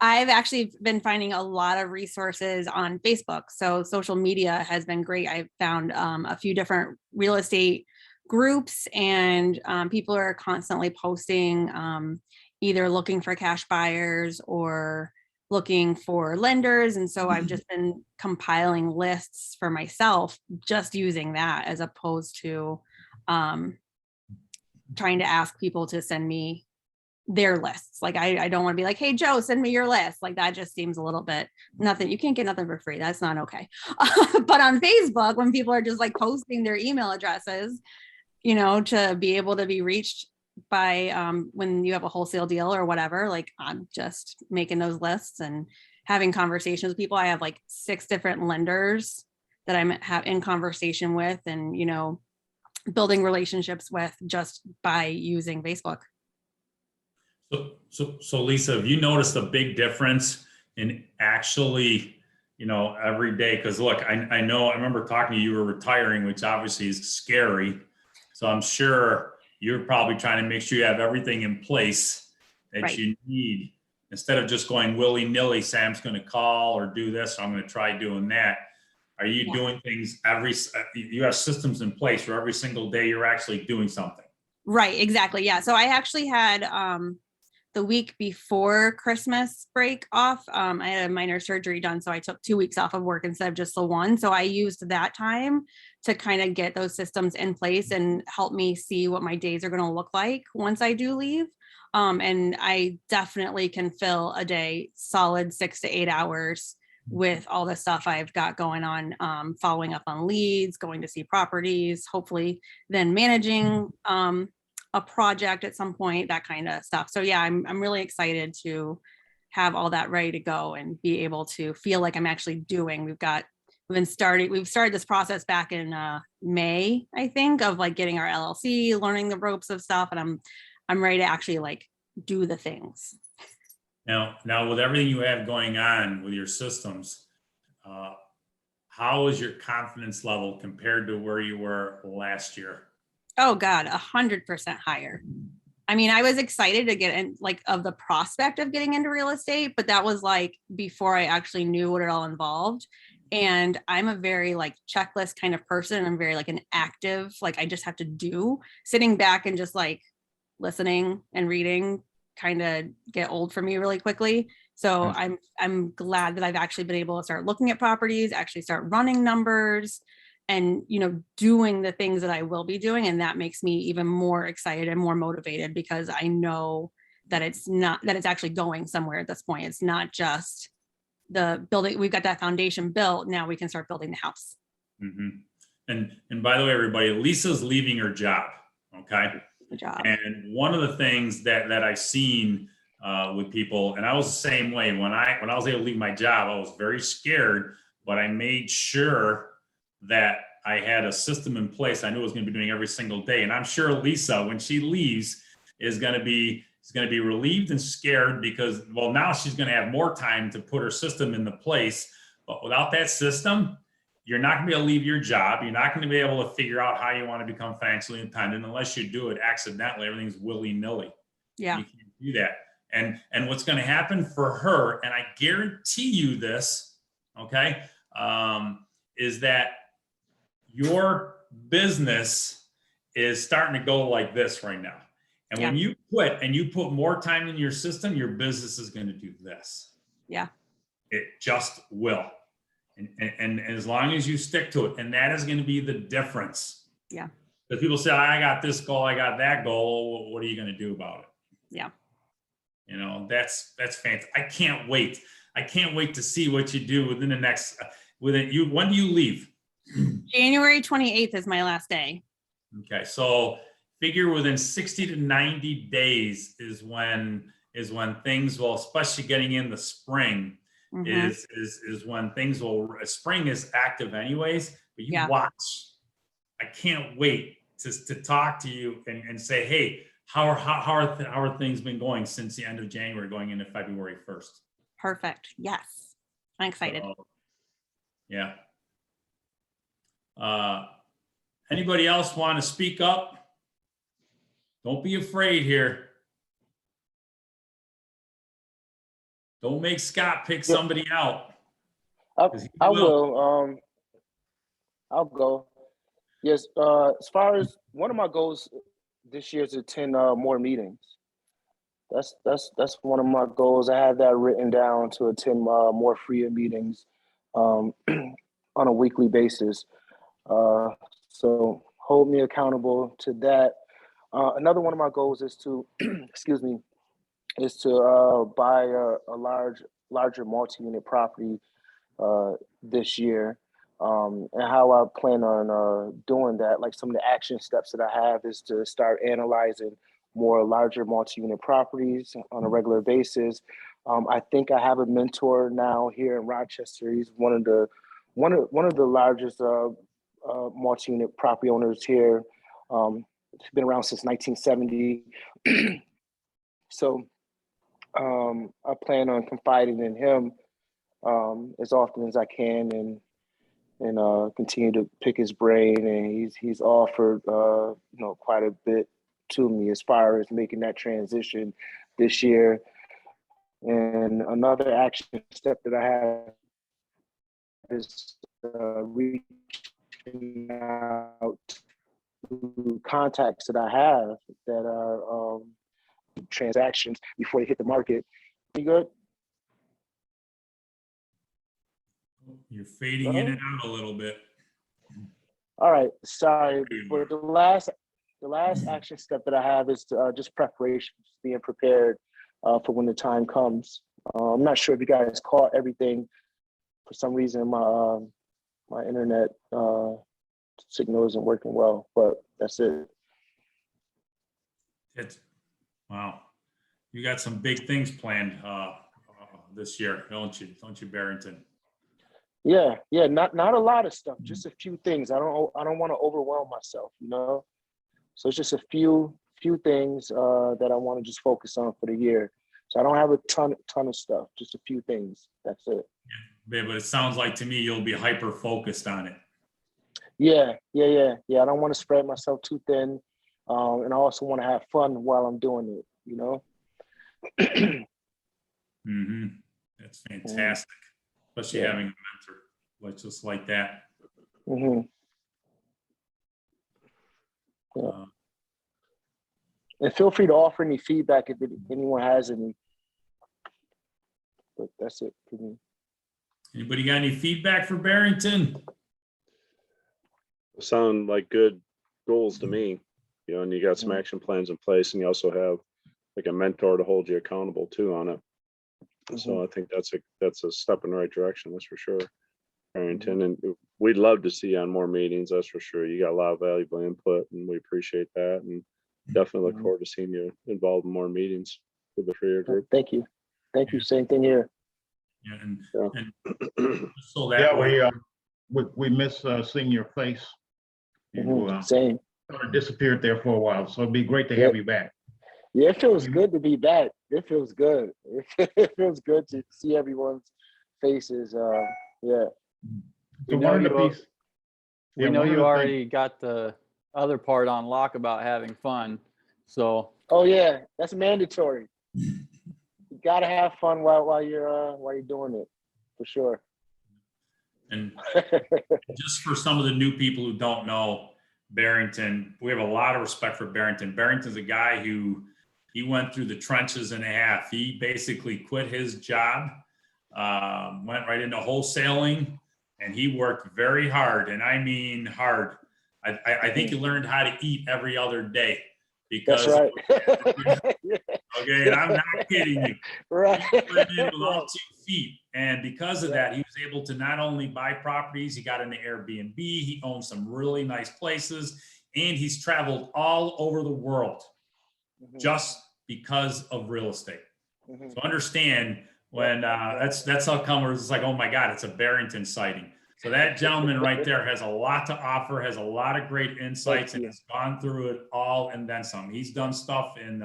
I've actually been finding a lot of resources on Facebook. So social media has been great. I've found a few different real estate groups, and people are constantly posting either looking for cash buyers or looking for lenders. And so I've just been compiling lists for myself, just using that as opposed to trying to ask people to send me their lists. Like I don't want to be like, hey Joe, send me your list. Like that just seems a little bit nothing. You can't get nothing for free. That's not okay. But on Facebook, when people are just like posting their email addresses, to be able to be reached by when you have a wholesale deal or whatever, like I'm just making those lists and having conversations with people. I have like 6 different lenders that I'm in conversation with and, building relationships with just by using Facebook. So Lisa, have you noticed a big difference in actually, every day? Because look, I know, I remember talking to you were retiring, which obviously is scary. So I'm sure you're probably trying to make sure you have everything in place that Right. you need instead of just going willy-nilly, Sam's going to call or do this, so I'm going to try doing that. Are you doing things you have systems in place where every single day you're actually doing something? Right, exactly. Yeah. So I actually had the week before Christmas break off. I had a minor surgery done, so I took 2 weeks off of work instead of just the one. So I used that time to kind of get those systems in place and help me see what my days are going to look like once I do leave. And I definitely can fill a day solid 6 to 8 hours with all the stuff I've got going on, following up on leads, going to see properties, hopefully then managing a project at some point, that kind of stuff. So yeah, I'm really excited to have all that ready to go and be able to feel like I'm actually doing. We've started this process back in May, I think, of like getting our LLC, learning the ropes of stuff, and I'm ready to actually like do the things. Now with everything you have going on with your systems, how is your confidence level compared to where you were last year? Oh God, 100% higher. I mean, I was excited to get in, like, of the prospect of getting into real estate, but that was like before I actually knew what it all involved. And I'm a very like checklist kind of person. I'm very like an active, like I just have to do. Sitting back and just like listening and reading kind of get old for me really quickly. So I'm glad that I've actually been able to start looking at properties, actually start running numbers and, doing the things that I will be doing. And that makes me even more excited and more motivated because I know that it's actually going somewhere at this point. It's not just the building. We've got that foundation built. Now we can start building the house. Mm-hmm. And by the way, everybody, Lisa's leaving her job. Okay. Good job. And one of the things that I've seen with people, and I was the same way when I was able to leave my job, I was very scared, but I made sure that I had a system in place I knew I was going to be doing every single day. And I'm sure Lisa, when she leaves, is going to be relieved and scared because, well, now she's going to have more time to put her system into place. But without that system, you're not going to be able to leave your job. You're not going to be able to figure out how you want to become financially independent unless you do it accidentally. Everything's willy-nilly. Yeah. You can't do that. And what's going to happen for her, and I guarantee you this, okay, is that your business is starting to go like this right now. And when you quit and you put more time in your system, your business is going to do this. Yeah. It just will. And as long as you stick to it, and that is going to be the difference. Yeah. Because people say, I got this goal, I got that goal. What are you going to do about it? Yeah. You know, that's fantastic. I can't wait. I can't wait to see what you do within the next, when do you leave? January 28th is my last day. Okay. So figure within 60 to 90 days is when things will, especially getting in the spring, is when things will, spring is active anyways, but you watch. I can't wait to talk to you and say, hey, how are things been going since the end of January going into February 1st? Perfect. Yes. I'm excited. Yeah. Anybody else want to speak up? Don't be afraid here. Don't make Scott pick somebody out. I will. I'll go. Yes. As far as one of my goals this year is to attend more meetings. That's one of my goals. I have that written down to attend more FFREIA meetings on a weekly basis. So hold me accountable to that. Another one of my goals is to, excuse me, is to buy a larger multi-unit property this year. And how I plan on doing that, like some of the action steps that I have is to start analyzing more larger multi-unit properties on a regular basis. I think I have a mentor now here in Rochester. He's one of the largest multi-unit property owners here. It's been around since 1970. So I plan on confiding in him as often as I can and continue to pick his brain. And he's offered quite a bit to me as far as making that transition this year. And another action step that I have is reaching out to contacts that I have that are transactions before they hit the market. You good? You're fading in and out a little bit. All right, sorry. But the last action step that I have is just preparation, being prepared for when the time comes. I'm not sure if you guys caught everything. For some reason, my internet signal isn't working well, but that's it. Wow. You got some big things planned this year, don't you, Barrington? Yeah, not a lot of stuff, just a few things. I don't want to overwhelm myself, So it's just a few things that I want to just focus on for the year. So I don't have a ton of stuff, just a few things. That's it. Yeah, but it sounds like to me you'll be hyper focused on it. Yeah. I don't want to spread myself too thin, and I also want to have fun while I'm doing it. That's fantastic, especially having a mentor just like that. Yeah. And feel free to offer any feedback if anyone has any. But that's it for me. Anybody got any feedback for Barrington? Sound like good goals to me, and you got some action plans in place, and you also have like a mentor to hold you accountable too on it. So I think that's a step in the right direction, that's for sure, Barrington. And we'd love to see you on more meetings, that's for sure. You got a lot of valuable input, and we appreciate that. And definitely look forward to seeing you involved in more meetings with the FFREIA group. Thank you. Thank you. Same thing here. Yeah, and, Yeah. and so that Yeah, way, we miss seeing your face. You Same. sort of disappeared there for a while, so it'd be great to Yep. have you back. Yeah, it feels good to be back. It feels good. It feels good to see everyone's faces. Yeah. So We know one of the you- pieces. We know you already got the other part on lock about having fun. So Oh yeah, that's mandatory. You gotta have fun while you're doing it, for sure. and just for some of the new people who don't know Barrington, we have a lot of respect for Barrington. Barrington's a guy who he went through the trenches and a half. He basically quit his job, went right into wholesaling, and he worked very hard. And I mean hard. I think he learned how to eat every other day because That's right. okay, and I'm not kidding you. Right. He went in with all 2 feet. And because of that, he was able to not only buy properties, he got into Airbnb, he owned some really nice places, and he's traveled all over the world just because of real estate. So understand when that's how come it's like, oh my God, it's a Barrington sighting. So that gentleman right there has a lot to offer, has a lot of great insights, and has gone through it all and then some. He's done stuff in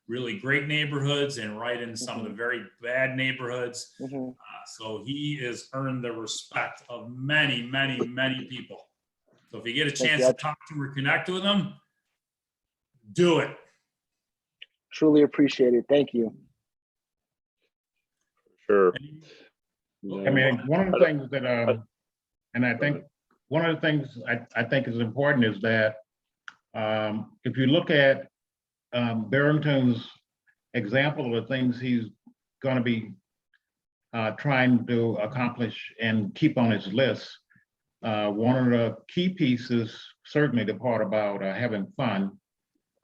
really great neighborhoods and right in some of the very bad neighborhoods. So he has earned the respect of many, many, many people. So if you get a chance to talk to him or connect with him, do it. Truly appreciate it. Thank you. Sure. I mean, one of the things that, and I think one of the things I think is important is that if you look at Barrington's example of the things he's going to be trying to accomplish and keep on his list, one of the key pieces, certainly the part about having fun.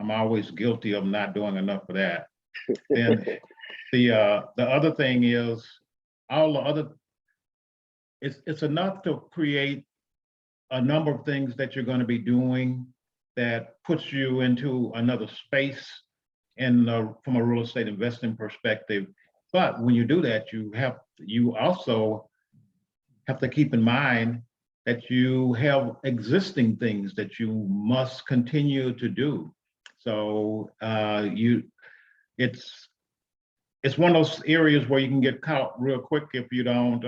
I'm always guilty of not doing enough of that. Then the other thing is all the other. It's enough to create a number of things that you're going to be doing that puts you into another space from a real estate investing perspective. But when you do that, you also have to keep in mind that you have existing things that you must continue to do. So it's one of those areas where you can get caught real quick if you don't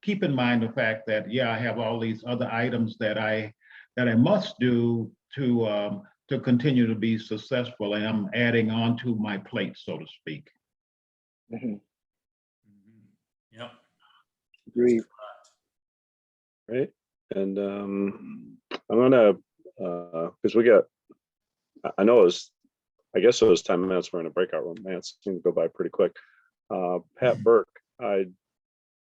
keep in mind the fact that, yeah, I have all these other items that I must do to continue to be successful, and I'm adding on to my plate, so to speak. Yep. Agreed. Right. And I'm gonna because I know I guess it was 10 minutes. We're in a breakout room. Man, it seemed to go by pretty quick. Pat Burke,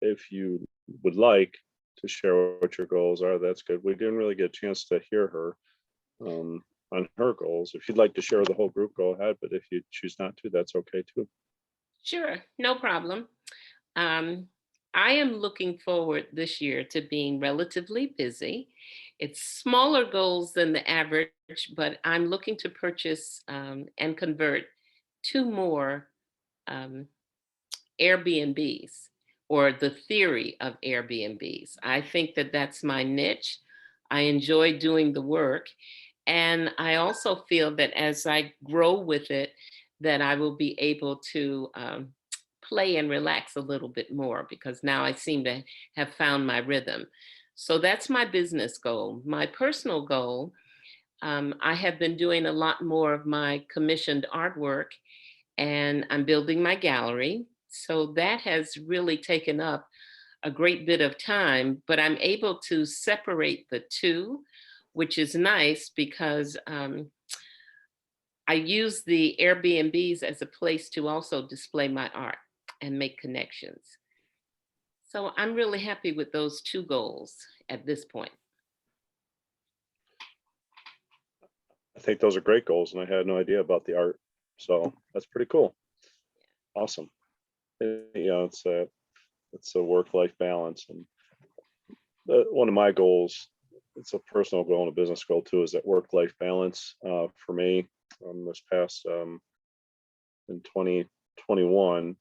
if you would like to share what your goals are, that's good. We didn't really get a chance to hear her on her goals. If you'd like to share the whole group, go ahead. But if you choose not to, that's okay too. Sure, no problem. I am looking forward this year to being relatively busy. It's smaller goals than the average, but I'm looking to purchase and convert 2 more Airbnbs, or the theory of Airbnbs. I think that that's my niche. I enjoy doing the work. And I also feel that as I grow with it, that I will be able to play and relax a little bit more, because now I seem to have found my rhythm. So that's my business goal. My personal goal, I have been doing a lot more of my commissioned artwork, and I'm building my gallery. So that has really taken up a great bit of time, but I'm able to separate the two, which is nice because I use the Airbnbs as a place to also display my art and make connections. So I'm really happy with those 2 goals at this point. I think those are great goals, and I had no idea about the art. So that's pretty cool. Awesome. It's a work-life balance, and one of my goals it's a personal goal and a business goal too, is that work-life balance for me. This past in 2021,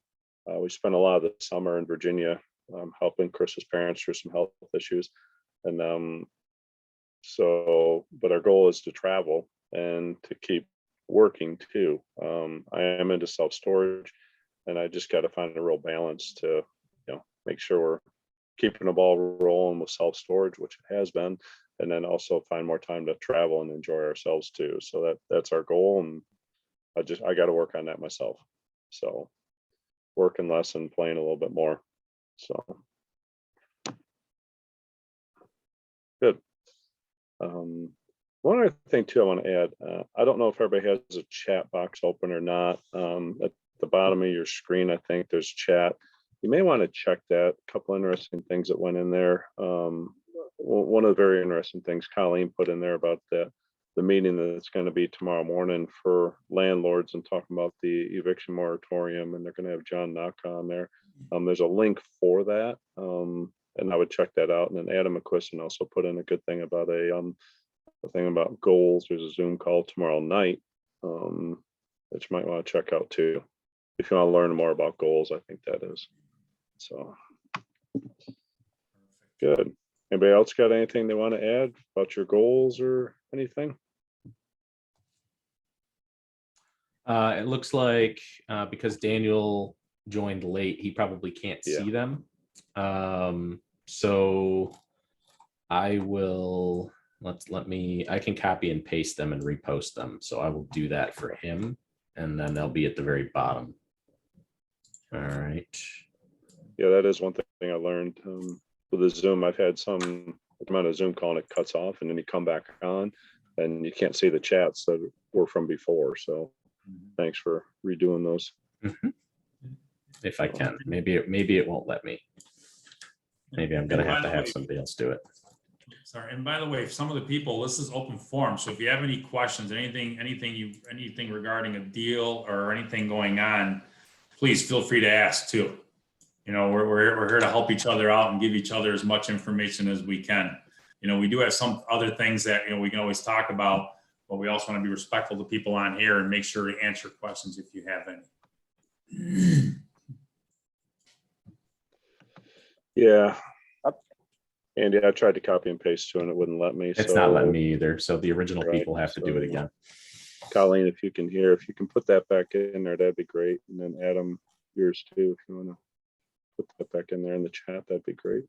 we spent a lot of the summer in Virginia helping Chris's parents through some health issues, and so, but our goal is to travel and to keep working too. I am into self-storage, and I just got to find a real balance to, make sure we're keeping the ball rolling with self-storage, which it has been, and then also find more time to travel and enjoy ourselves too. So that's our goal, and I got to work on that myself. So working less and playing a little bit more. So good. One other thing too I want to add, I don't know if everybody has a chat box open or not. At the bottom of your screen, I think there's chat. You may want to check that. A couple interesting things that went in there. One of the very interesting things Colleen put in there about the meeting that's going to be tomorrow morning for landlords and talking about the eviction moratorium, and they're going to have John Knock on there. There's a link for that, and I would check that out. And then Adam McQuiston also put in a good thing about a thing about goals. There's a Zoom call tomorrow night that you might want to check out too, if you want to learn more about goals. I think that is so good. Anybody else got anything they want to add about your goals or anything? It looks like because Daniel joined late, he probably can't see them. So I will I can copy and paste them and repost them. So I will do that for him, and then they'll be at the very bottom. All right. Yeah, that is one thing I learned with the Zoom. I've had some amount of Zoom call and it cuts off, and then you come back on and you can't see the chats that were from before. So thanks for redoing those. If I can, maybe it won't let me. Maybe I'm gonna have to have somebody else do it. Sorry, and by the way, some of the people, this is open forum. So if you have any questions, anything regarding a deal or anything going on, please feel free to ask too. We're here to help each other out and give each other as much information as we can. We do have some other things that we can always talk about, but we also want to be respectful to people on here and make sure to answer questions if you have any. Yeah. Andy, I tried to copy and paste too, and it wouldn't let me. It's not letting me either. So the original people have to do it again. Colleen, if you can put that back in there, that'd be great. And then Adam, yours too, if you want to put that back in there in the chat, that'd be great.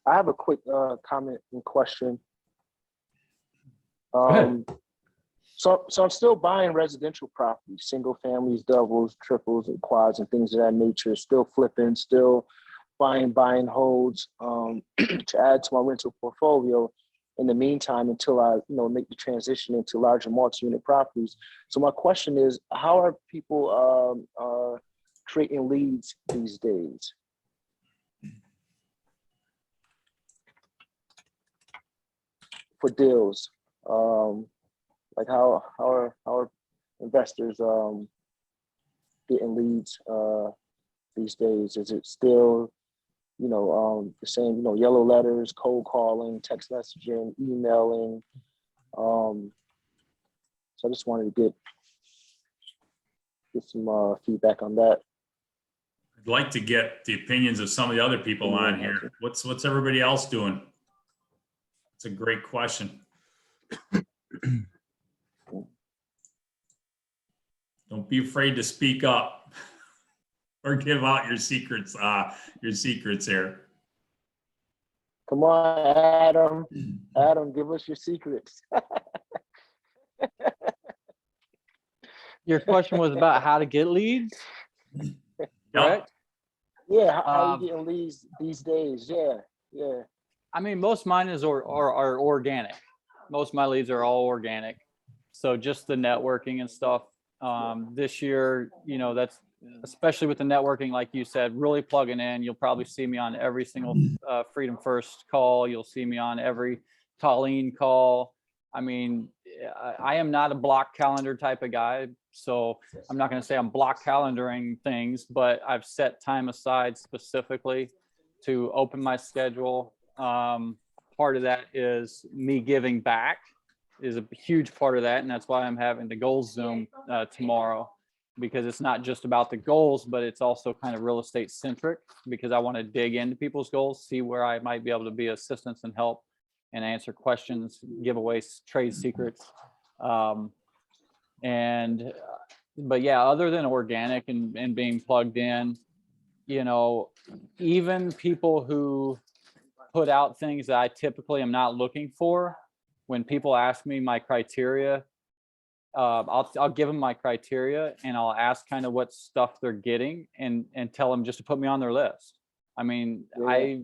I have a quick comment and question. So I'm still buying residential properties, single families, doubles, triples, and quads, and things of that nature. Still flipping, still buying holds to add to my rental portfolio in the meantime until I make the transition into larger multi-unit properties. So my question is, how are people creating leads these days? For deals, like how are investors getting leads these days? Is it still the same, yellow letters, cold calling, text messaging, emailing? So I just wanted to get some feedback on that. I'd like to get the opinions of some of the other people on here. What's everybody else doing? It's a great question. Don't be afraid to speak up or give out your secrets here. Come on, Adam, give us your secrets. Your question was about how to get leads, correct? Yeah, how are you getting leads these days? Yeah. I mean, most of mine are organic. Most of my leads are all organic. So just the networking and stuff. This year, that's especially with the networking, like you said, really plugging in. You'll probably see me on every single Freedom First call. You'll see me on every Colleen call. I mean, I am not a block calendar type of guy. So I'm not going to say I'm block calendaring things, but I've set time aside specifically to open my schedule Part of that is me giving back is a huge part of that. And that's why I'm having the goals Zoom tomorrow, because it's not just about the goals, but it's also kind of real estate centric, because I want to dig into people's goals, see where I might be able to be assistance and help and answer questions, give away trade secrets. But yeah, other than organic and being plugged in, you know, even people who put out things that I typically am not looking for, when people ask me my criteria, I'll give them my criteria and I'll ask kind of what stuff they're getting and tell them just to put me on their list. I mean, Yeah.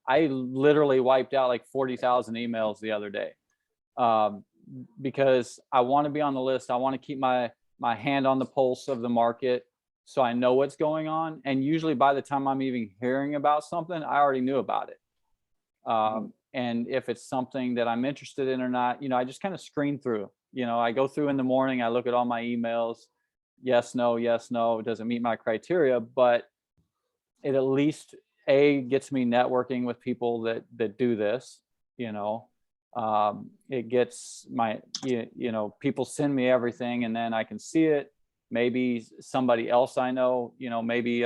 I literally wiped out like 40,000 emails the other day, because I want to be on the list. I want to keep my hand on the pulse of the market, so I know what's going on. And usually by the time I'm even hearing about something, I already knew about it. And if it's something that I'm interested in or not, you know, I just kind of screen through. You know, I go through in the morning, I look at all my emails. Yes, no, it doesn't meet my criteria, but it at least gets me networking with people that do this. You know, it gets my, you know, people send me everything and then I can see it. Maybe somebody else I know, you know, maybe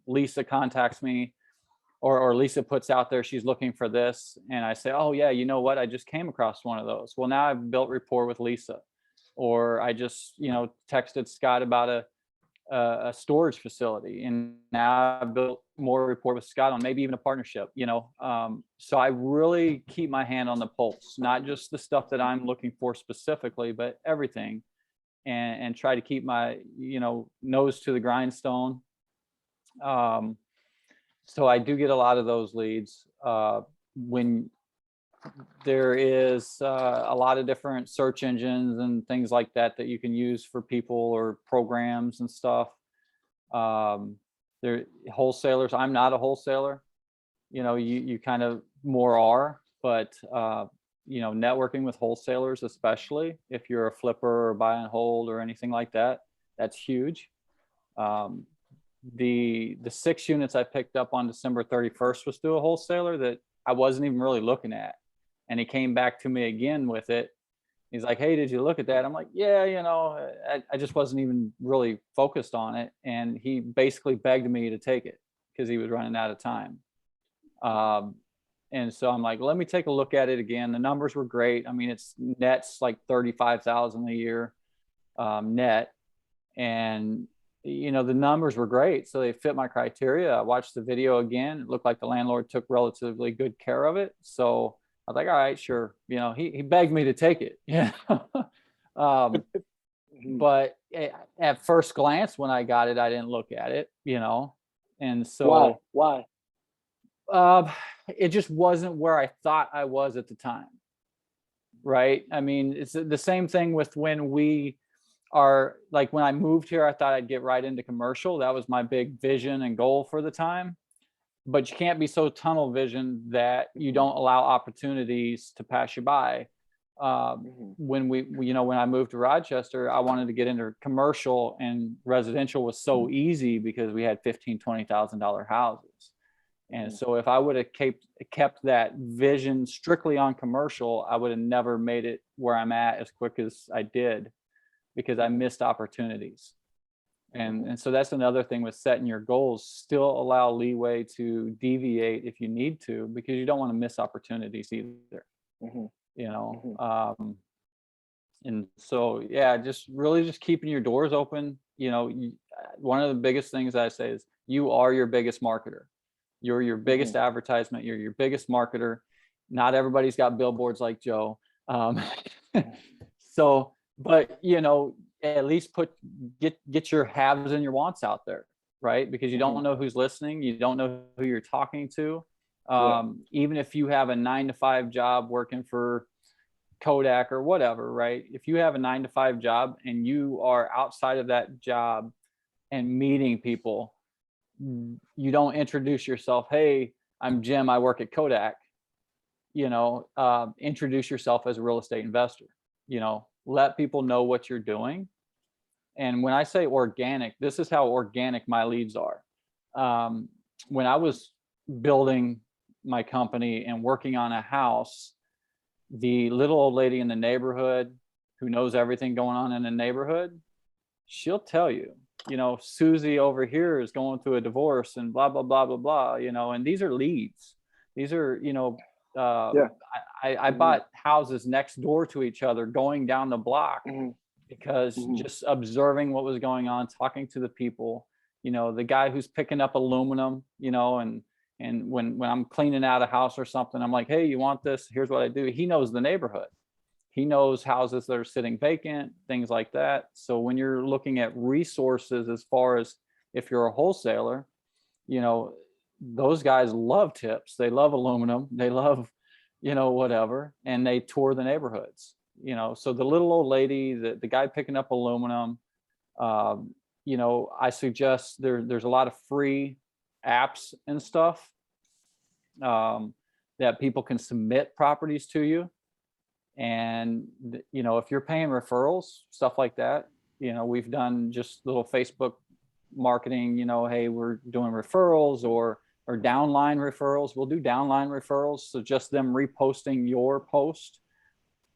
Lisa contacts me, or Lisa puts out there she's looking for this, and I say, oh yeah, you know what, I just came across one of those. Well, now I've built rapport with Lisa. Or I just, you know, texted Scott about a storage facility, and now I've built more rapport with Scott on maybe even a partnership, you know. So I really keep my hand on the pulse, not just the stuff that I'm looking for specifically, but everything, and try to keep my, you know, nose to the grindstone. So I do get a lot of those leads. When there is a lot of different search engines and things like that you can use for people, or programs and stuff. They're wholesalers. I'm not a wholesaler. You know, you kind of more are, but you know, networking with wholesalers, especially if you're a flipper or buy and hold or anything like that, that's huge. The 6 units I picked up on December 31st was through a wholesaler that I wasn't even really looking at. And he came back to me again with it. He's like, hey, did you look at that? I'm like, yeah, you know, I just wasn't even really focused on it. And he basically begged me to take it because he was running out of time. And so I'm like, let me take a look at it again. The numbers were great. I mean, it's net's like 35,000 a year net. And, you know, the numbers were great. So they fit my criteria. I watched the video again. It looked like the landlord took relatively good care of it. So I was like, all right, sure. You know, he begged me to take it. Yeah. But at first glance, when I got it, I didn't look at it, you know. And so Why? It just wasn't where I thought I was at the time. Right. I mean, it's the same thing with when we are, like, when I moved here, I thought I'd get right into commercial. That was my big vision and goal for the time. But you can't be so tunnel vision that you don't allow opportunities to pass you by. When when I moved to Rochester, I wanted to get into commercial, and residential was so easy because we had $15,000, $20,000 houses. And so if I would have kept that vision strictly on commercial, I would have never made it where I'm at as quick as I did, because I missed opportunities. And so that's another thing with setting your goals. Still allow leeway to deviate if you need to, because you don't want to miss opportunities either. You know, and so, yeah, just keeping your doors open. You know, one of the biggest things I say is you are your biggest marketer. You're your biggest advertisement. You're your biggest marketer. Not everybody's got billboards like Joe. So, but, you know, at least get your haves and your wants out there, right? Because you don't know who's listening. You don't know who you're talking to. Even if you have a 9-to-5 job working for Kodak or whatever, right? If you have a 9-to-5 job and you are outside of that job and meeting people, you don't introduce yourself, hey, I'm Jim, I work at Kodak. You know, introduce yourself as a real estate investor. You know, let people know what you're doing. And when I say organic, this is how organic my leads are. When I was building my company and working on a house, the little old lady in the neighborhood who knows everything going on in the neighborhood, she'll tell you, Susie over here is going through a divorce and blah, blah, blah, blah, blah, and these are leads. These are, I bought houses next door to each other going down the block because just observing what was going on, talking to the people, the guy who's picking up aluminum, and when I'm cleaning out a house or something, I'm like, hey, you want this? Here's what I do. He knows the neighborhood. He knows houses that are sitting vacant, things like that. So when you're looking at resources, as far as if you're a wholesaler, those guys love tips. They love aluminum. They love, whatever. And they tour the neighborhoods, so the little old lady, the guy picking up aluminum, I suggest there's a lot of free apps and stuff that people can submit properties to you. And, if you're paying referrals, stuff like that, we've done just little Facebook marketing, hey, we're doing referrals or downline referrals. We'll do downline referrals. So just them reposting your post.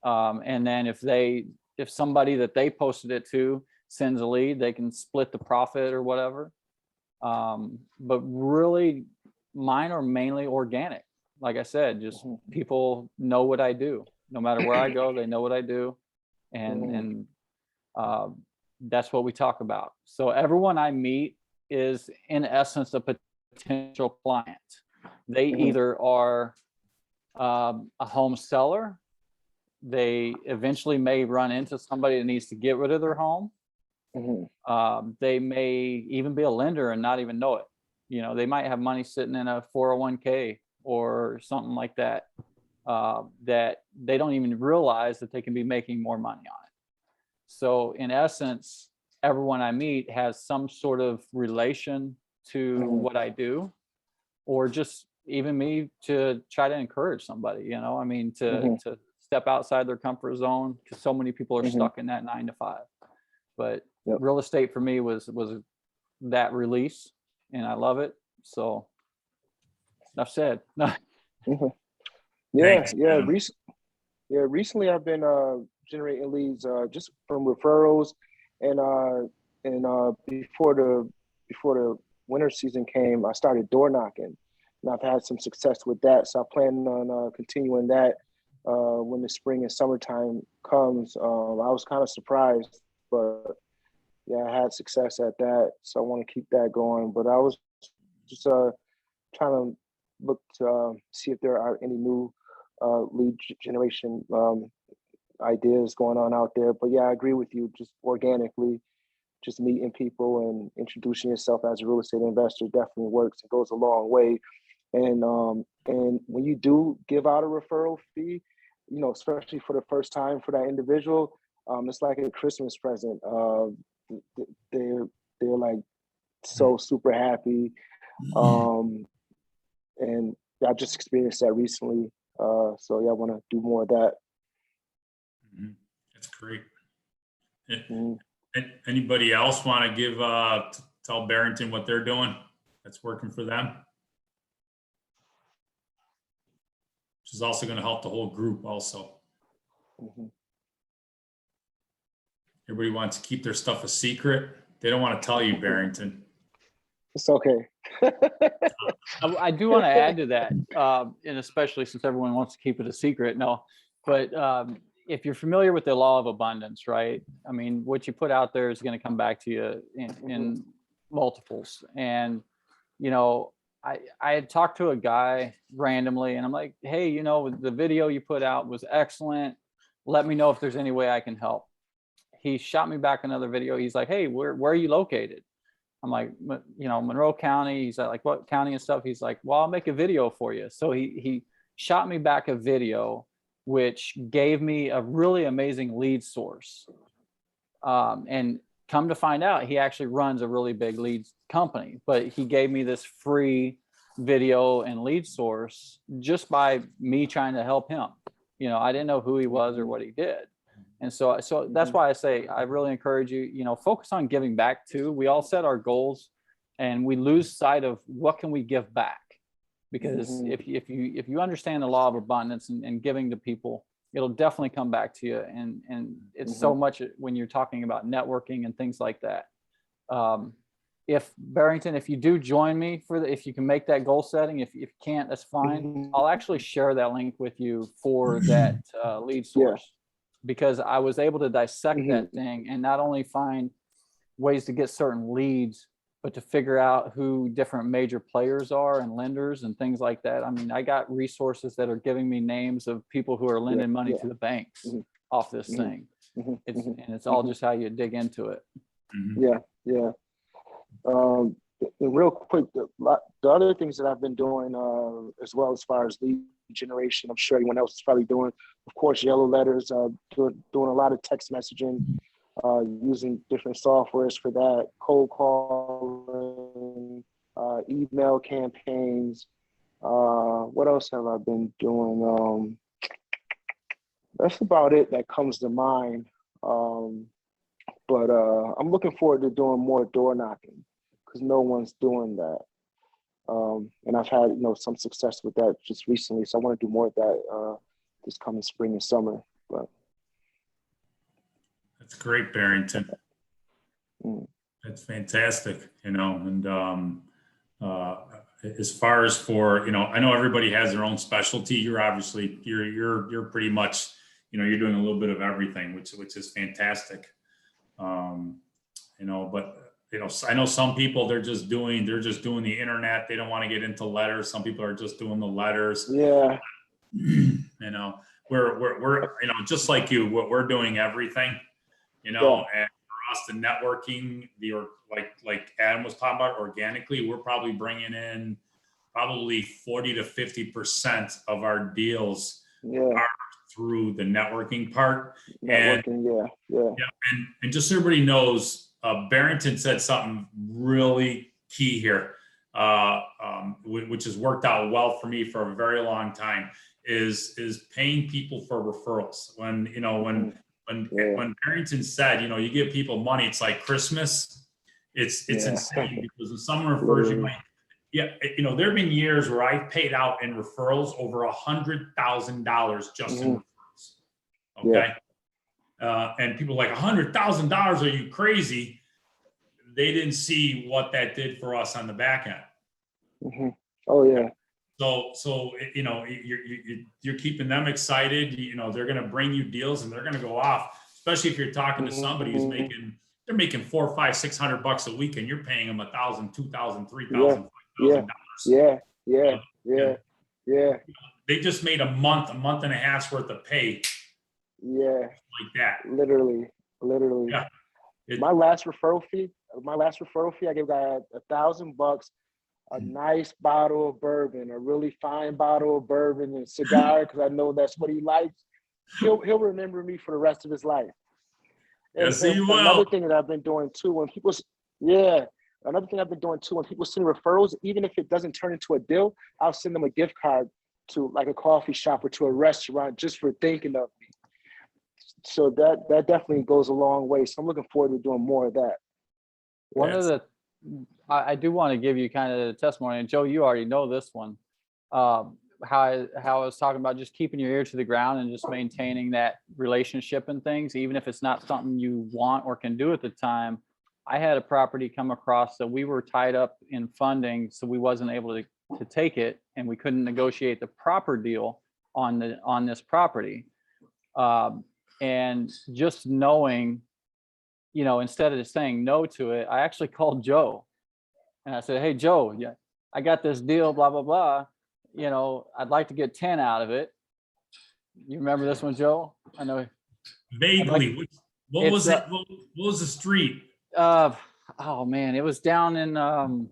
And then if somebody that they posted it to sends a lead, they can split the profit or whatever. But really mine are mainly organic. Like I said, just people know what I do. No matter where I go, they know what I do. And that's what we talk about. So everyone I meet is in essence a potential client. They either are a home seller. They eventually may run into somebody that needs to get rid of their home. They may even be a lender and not even know it. They might have money sitting in a 401k or something like that, that they don't even realize that they can be making more money on it. So in essence, everyone I meet has some sort of relation to what I do, or just even me to try to encourage somebody, to step outside their comfort zone, because so many people are stuck in that 9 to 5. But real estate for me was that release, and I love it. So enough said. Recently I've been generating leads just from referrals, and before the winter season came, I started door knocking, and I've had some success with that. So I plan on continuing that when the spring and summertime comes. I was kind of surprised, but yeah, I had success at that. So I want to keep that going. But I was just trying to look to see if there are any new lead generation ideas going on out there. But yeah, I agree with you. Just organically, just meeting people and introducing yourself as a real estate investor definitely works. It goes a long way. And when you do give out a referral fee, especially for the first time for that individual, it's like a Christmas present. They're like so super happy. And I just experienced that recently. So yeah, I want to do more of that. That's great. Anybody else want to give tell Barrington what they're doing that's working for them? Which is also going to help the whole group also. Everybody wants to keep their stuff a secret. They don't want to tell you, Barrington. It's okay. I do want to add to that, and especially since everyone wants to keep it a secret. No, but if you're familiar with the law of abundance, right? I mean, what you put out there is going to come back to you in multiples. And, I had talked to a guy randomly, and I'm like, hey, the video you put out was excellent. Let me know if there's any way I can help. He shot me back another video. He's like, hey, where are you located? I'm like, Monroe County. He's like, what county and stuff? He's like, well, I'll make a video for you. So he shot me back a video, which gave me a really amazing lead source. And come to find out, he actually runs a really big lead company, but he gave me this free video and lead source just by me trying to help him. I didn't know who he was or what he did. And so that's why I say, I really encourage you, focus on giving back too. We all set our goals and we lose sight of what can we give back. because Mhm. if you understand the law of abundance and giving to people, it'll definitely come back to you. And it's so much when you're talking about networking and things like that. If Barrington, if you do join me for if you can make that goal setting, if you can't, that's fine. I'll actually share that link with you for that lead source, because I was able to dissect that thing and not only find ways to get certain leads, but to figure out who different major players are and lenders and things like that. I mean, I got resources that are giving me names of people who are lending money to the banks off this thing. It's all just how you dig into it. Yeah. Real quick, the other things that I've been doing as well, as far as lead generation, I'm sure anyone else is probably doing, of course, yellow letters, doing a lot of text messaging, using different softwares for that, cold calling, email campaigns. What else have I been doing? That's about it that comes to mind. But I'm looking forward to doing more door knocking, because no one's doing that. And I've had some success with that just recently. So I want to do more of that this coming spring and summer. But That's great, Barrington. That's fantastic, and as far as for, I know everybody has their own specialty. You're obviously, you're pretty much, you're doing a little bit of everything, which is fantastic. But I know some people, they're just doing the internet. They don't want to get into letters. Some people are just doing the letters. Yeah. We're just like you, we're doing everything, and for us, the networking, like Adam was talking about, organically, we're probably bringing in 40 to 50% of our deals are through the networking part. And just so everybody knows, Barrington said something really key here, which has worked out well for me for a very long time, is paying people for referrals. When Barrington said, you give people money, it's like Christmas. It's insane, because if someone refers you money, there have been years where I've paid out in referrals over $100,000 just in referrals. Okay. And people are like, $100,000, are you crazy? They didn't see what that did for us on the back end. Oh yeah. So you're keeping them excited. They're going to bring you deals and they're going to go off, especially if you're talking to somebody who's making $400, $500, $600 a week, and you're paying them $1,000, $2,000, $3,000, $5,000. Yeah. They just made a month and a half's worth of pay. Yeah. Like that. Literally. Yeah. My last referral fee, I gave a guy $1,000, a nice bottle of bourbon, a really fine bottle of bourbon and cigar, because I know that's what he likes. He'll remember me for the rest of his life. Another thing that I've been doing too, when people send referrals, even if it doesn't turn into a deal, I'll send them a gift card to like a coffee shop or to a restaurant just for thinking of me. So that definitely goes a long way. So I'm looking forward to doing more of that. I do want to give you kind of the testimony, and Joe, you already know this one. How I was talking about just keeping your ear to the ground and just maintaining that relationship and things, even if it's not something you want or can do at the time. I had a property come across that we were tied up in funding, so we wasn't able to take it, and we couldn't negotiate the proper deal on this property. And just knowing, instead of just saying no to it, I actually called Joe and I said, "Hey, Joe, I got this deal, blah, blah, blah. I'd like to get 10 out of it." You remember this one, Joe? I know. Vaguely. What was it? What was the street? Oh man, it was down in, can't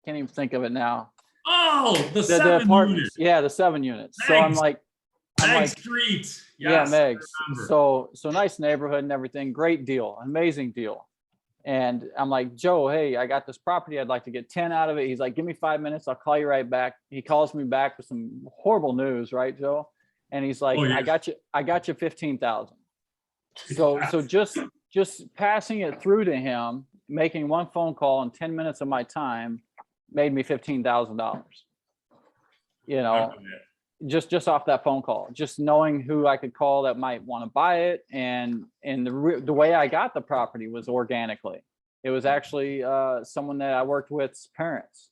even think of it now. Oh, the 7 units. Yeah, the 7 units. Meg's, so I'm like Street. Yeah, Yes, Meg's. So nice neighborhood and everything. Great deal, amazing deal. And I'm like, "Joe, hey, I got this property. I'd like to get 10 out of it." He's like, "Give me 5 minutes. I'll call you right back." He calls me back with some horrible news, right, Joe? And he's like, I got you 15,000. So just passing it through to him, making one phone call in 10 minutes of my time made me $15,000. you know, just off that phone call, just knowing who I could call that might want to buy it. And the way I got the property was organically. It was actually someone that I worked with's parents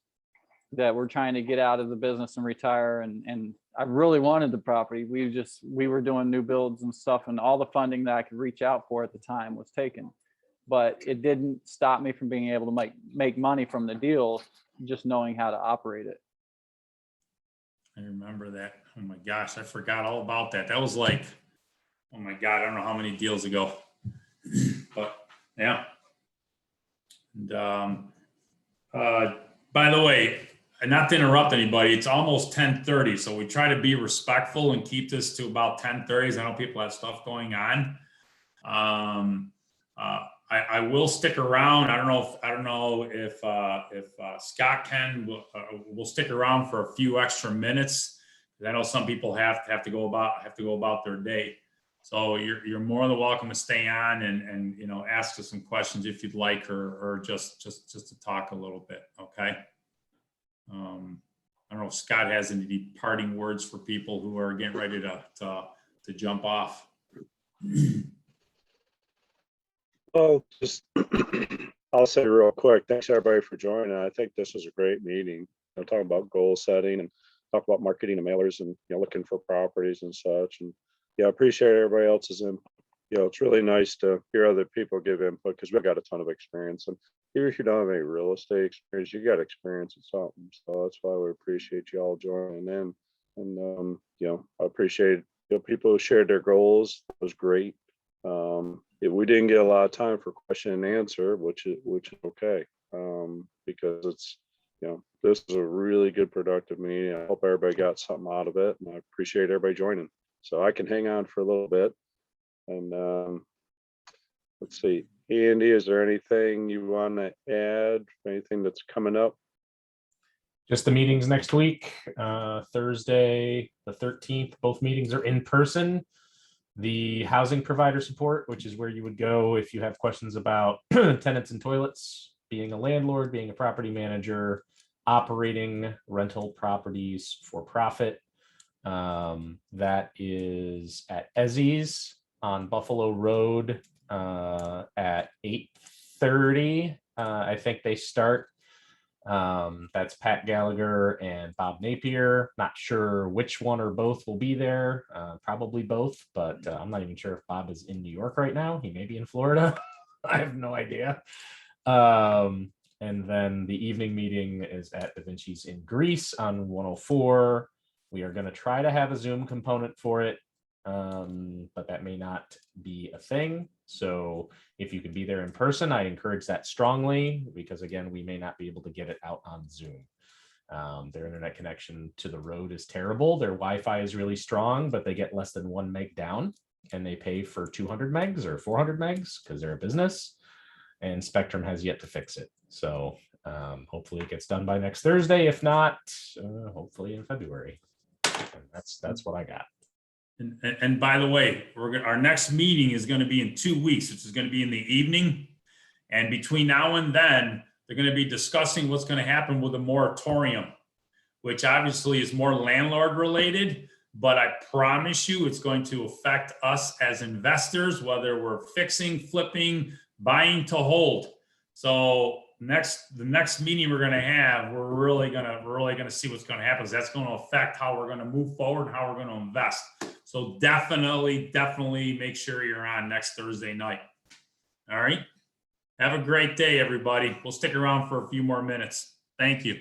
that were trying to get out of the business and retire. And I really wanted the property. We were doing new builds and stuff, and all the funding that I could reach out for at the time was taken. But it didn't stop me from being able to make money from the deal, just knowing how to operate it. I remember that. Oh my gosh, I forgot all about that. That was like, oh my God, I don't know how many deals ago. But yeah. And by the way, and not to interrupt anybody, it's almost 10:30, so we try to be respectful and keep this to about 10:30. I know people have stuff going on. I will stick around. I don't know if Scott can. We'll stick around for a few extra minutes. I know some people have to go about their day. So you're more than welcome to stay on and you know, ask us some questions if you'd like, or just to talk a little bit. Okay. I don't know if Scott has any parting words for people who are getting ready to jump off. Well, just I'll say real quick, thanks everybody for joining. I think this was a great meeting. Talking about goal setting and talk about marketing and mailers and, you know, looking for properties and such. And yeah, I appreciate everybody else's input. You know, it's really nice to hear other people give input because we've got a ton of experience. And even if you don't have any real estate experience, you got experience in something. So that's why we appreciate you all joining in. And you know, I appreciate, you know, people who shared their goals. It was great. We didn't get a lot of time for question and answer, which is okay, because it's, you know, this is a really good productive meeting. I hope everybody got something out of it, and I appreciate everybody joining. So I can hang on for a little bit. And let's see, Andy, is there anything you want to add? Anything that's coming up? Just the meetings next week, Thursday, the 13th. Both meetings are in person. The housing provider support, which is where you would go if you have questions about tenants and toilets, being a landlord, being a property manager, operating rental properties for profit. That is at Ezzy's on Buffalo Road at 8:30. I think they start. That's Pat Gallagher and Bob Napier. Not sure which one or both will be there. Probably both, but I'm not even sure if Bob is in New York right now. He may be in Florida. I have no idea. And then the evening meeting is at Da Vinci's in Greece on 104. We are going to try to have a Zoom component for it, but that may not be a thing. So if you could be there in person, I encourage that strongly, because again, we may not be able to get it out on Zoom. Their internet connection to the road is terrible. Their Wi-Fi is really strong, but they get less than 1 meg down, and they pay for 200 megs or 400 megs because they're a business, and Spectrum has yet to fix it. So hopefully it gets done by next Thursday. If not, hopefully in February. And that's what I got. And by the way, our next meeting is going to be in 2 weeks, which is going to be in the evening. And between now and then, they're going to be discussing what's going to happen with the moratorium, which obviously is more landlord related. But I promise you, it's going to affect us as investors, whether we're fixing, flipping, buying to hold. So the next meeting we're going to have, we're really going to see what's going to happen. That's going to affect how we're going to move forward and how we're going to invest. So definitely make sure you're on next Thursday night. All right. Have a great day, everybody. We'll stick around for a few more minutes. Thank you.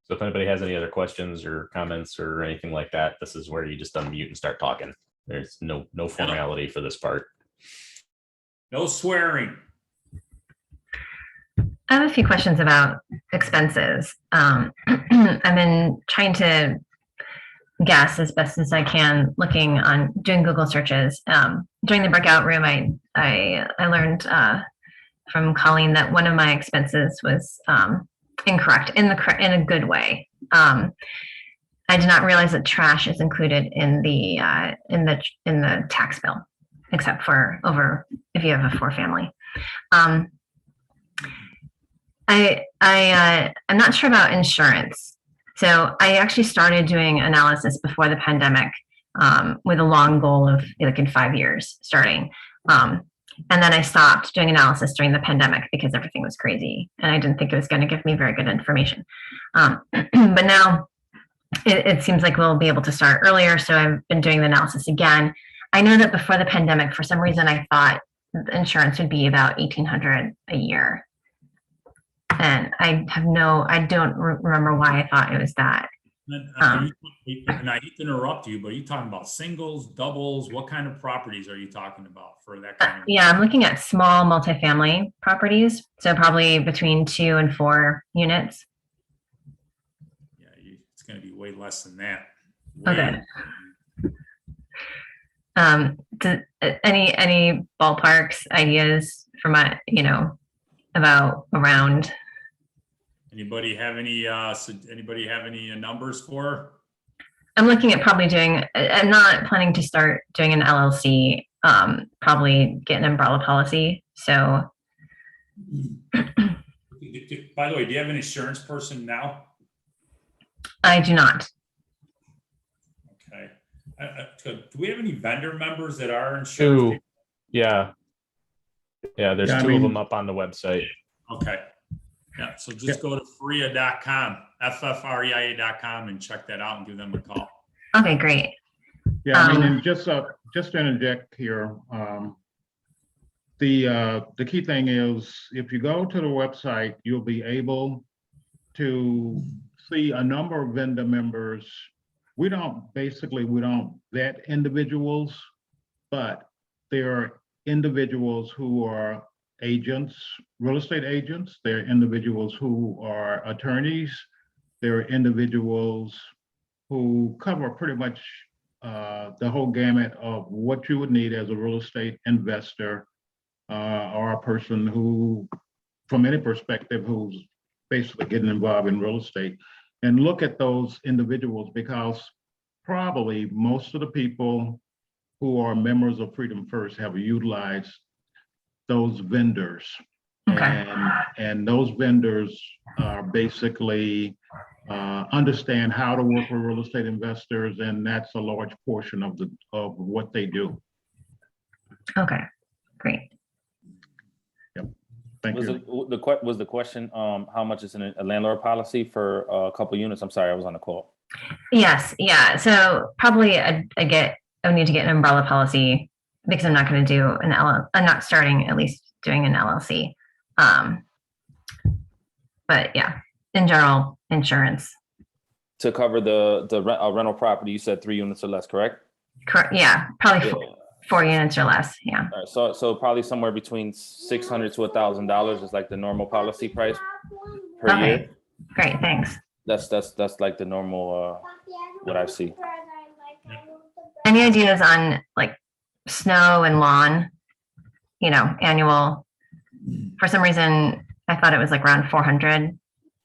So if anybody has any other questions or comments or anything like that, this is where you just unmute and start talking. There's no formality for this part. No swearing. I have a few questions about expenses. I've been trying to guess as best as I can, doing Google searches. During the breakout room, I learned from Colleen that one of my expenses was incorrect in a good way. I did not realize that trash is included in the tax bill, except for if you have a 4-family. I'm not sure about insurance. So I actually started doing analysis before the pandemic, with a long goal of like in 5 years starting. And then I stopped doing analysis during the pandemic because everything was crazy and I didn't think it was going to give me very good information. But now it seems like we'll be able to start earlier. So I've been doing the analysis again. I know that before the pandemic, for some reason, I thought the insurance would be about $1,800 a year. And I don't remember why I thought it was that. And I hate to interrupt you, but are you talking about singles, doubles? What kind of properties are you talking about for that kind of? Yeah, I'm looking at small multifamily properties. So probably between 2 and 4 units. Yeah, it's going to be way less than that. Okay. Any ballparks, ideas for my, about around? Anybody have any numbers for? I'm looking at probably I'm not planning to start doing an LLC, probably get an umbrella policy. So. By the way, do you have an insurance person now? I do not. Okay. Do we have any vendor members that are insured? 2. Yeah. Yeah, there's 2 of them up on the website. Okay. Yeah, so just go to FFREIA.com, FFREIA.com, and check that out and give them a call. Okay, great. Yeah, I mean, and just to interject here, the key thing is if you go to the website, you'll be able to see a number of vendor members. We don't vet individuals, but there are individuals who are agents, real estate agents. There are individuals who are attorneys. There are individuals who cover pretty much the whole gamut of what you would need as a real estate investor, or a person who, from any perspective, who's basically getting involved in real estate. And look at those individuals, because probably most of the people who are members of Freedom First have utilized those vendors. Okay. And those vendors are basically understand how to work with real estate investors, and that's a large portion of what they do. Okay, great. Yep. Thank you. Was the question how much is in a landlord policy for a couple units? I'm sorry, I was on the call. Yes, yeah. So probably I need to get an umbrella policy because I'm not going to do I'm not starting at least doing an LLC. But yeah, in general, insurance. To cover the rental property, you said 3 units or less, correct? Correct. Yeah, probably 4 units or less. Yeah. All right, so probably somewhere between $600 to $1,000 is like the normal policy price per year. Great, thanks. That's like the normal what I see. Any ideas on like snow and lawn, annual? For some reason, I thought it was like around 400.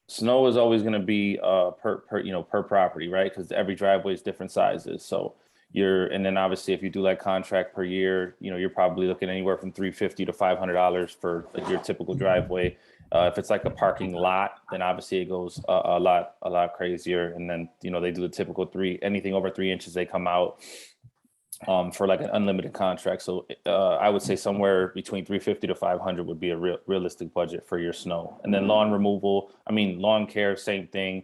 Snow is always going to be per property, right? Because every driveway is different sizes. So and then obviously if you do like contract per year, you're probably looking anywhere from $350 to $500 for your typical driveway. If it's like a parking lot, then obviously it goes a lot crazier. And then they do the typical anything over 3 inches, they come out for like an unlimited contract. So I would say somewhere between $350 to $500 would be a realistic budget for your snow. And then lawn care, same thing,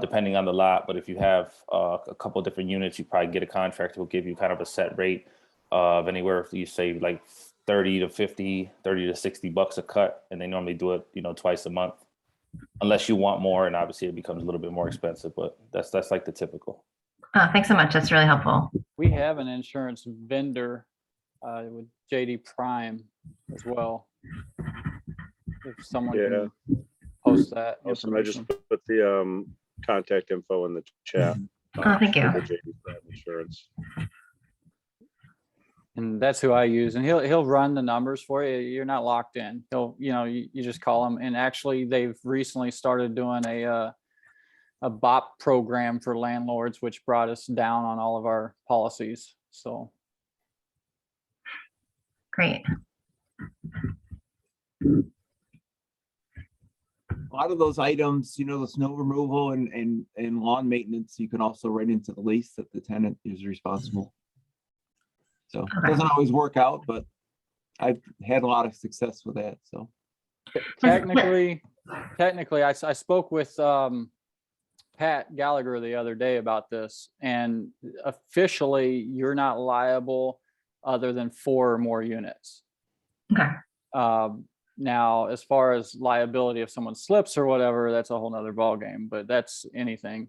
depending on the lot. But if you have a couple of different units, you probably get a contractor who will give you kind of a set rate of anywhere, you say like 30 to 50, 30 to 60 bucks a cut. And they normally do it, twice a month, unless you want more. And obviously it becomes a little bit more expensive, but that's like the typical. Oh, thanks so much. That's really helpful. We have an insurance vendor with JD Prime as well. If someone can post that. Awesome. I just put the contact info in the chat. Oh, thank you. For the JD Prime Insurance. And that's who I use, and he'll run the numbers for you. You're not locked in. He'll, you just call him. And actually, they've recently started doing a BOP program for landlords, which brought us down on all of our policies. So. Great. a lot of those items, the snow removal and lawn maintenance, you can also write into the lease that the tenant is responsible. So it doesn't always work out, but I've had a lot of success with that. So Technically, I spoke with Pat Gallagher the other day about this, and officially you're not liable other than 4 or more units. Okay. Now, as far as liability, if someone slips or whatever, that's a whole nother ballgame, but that's anything.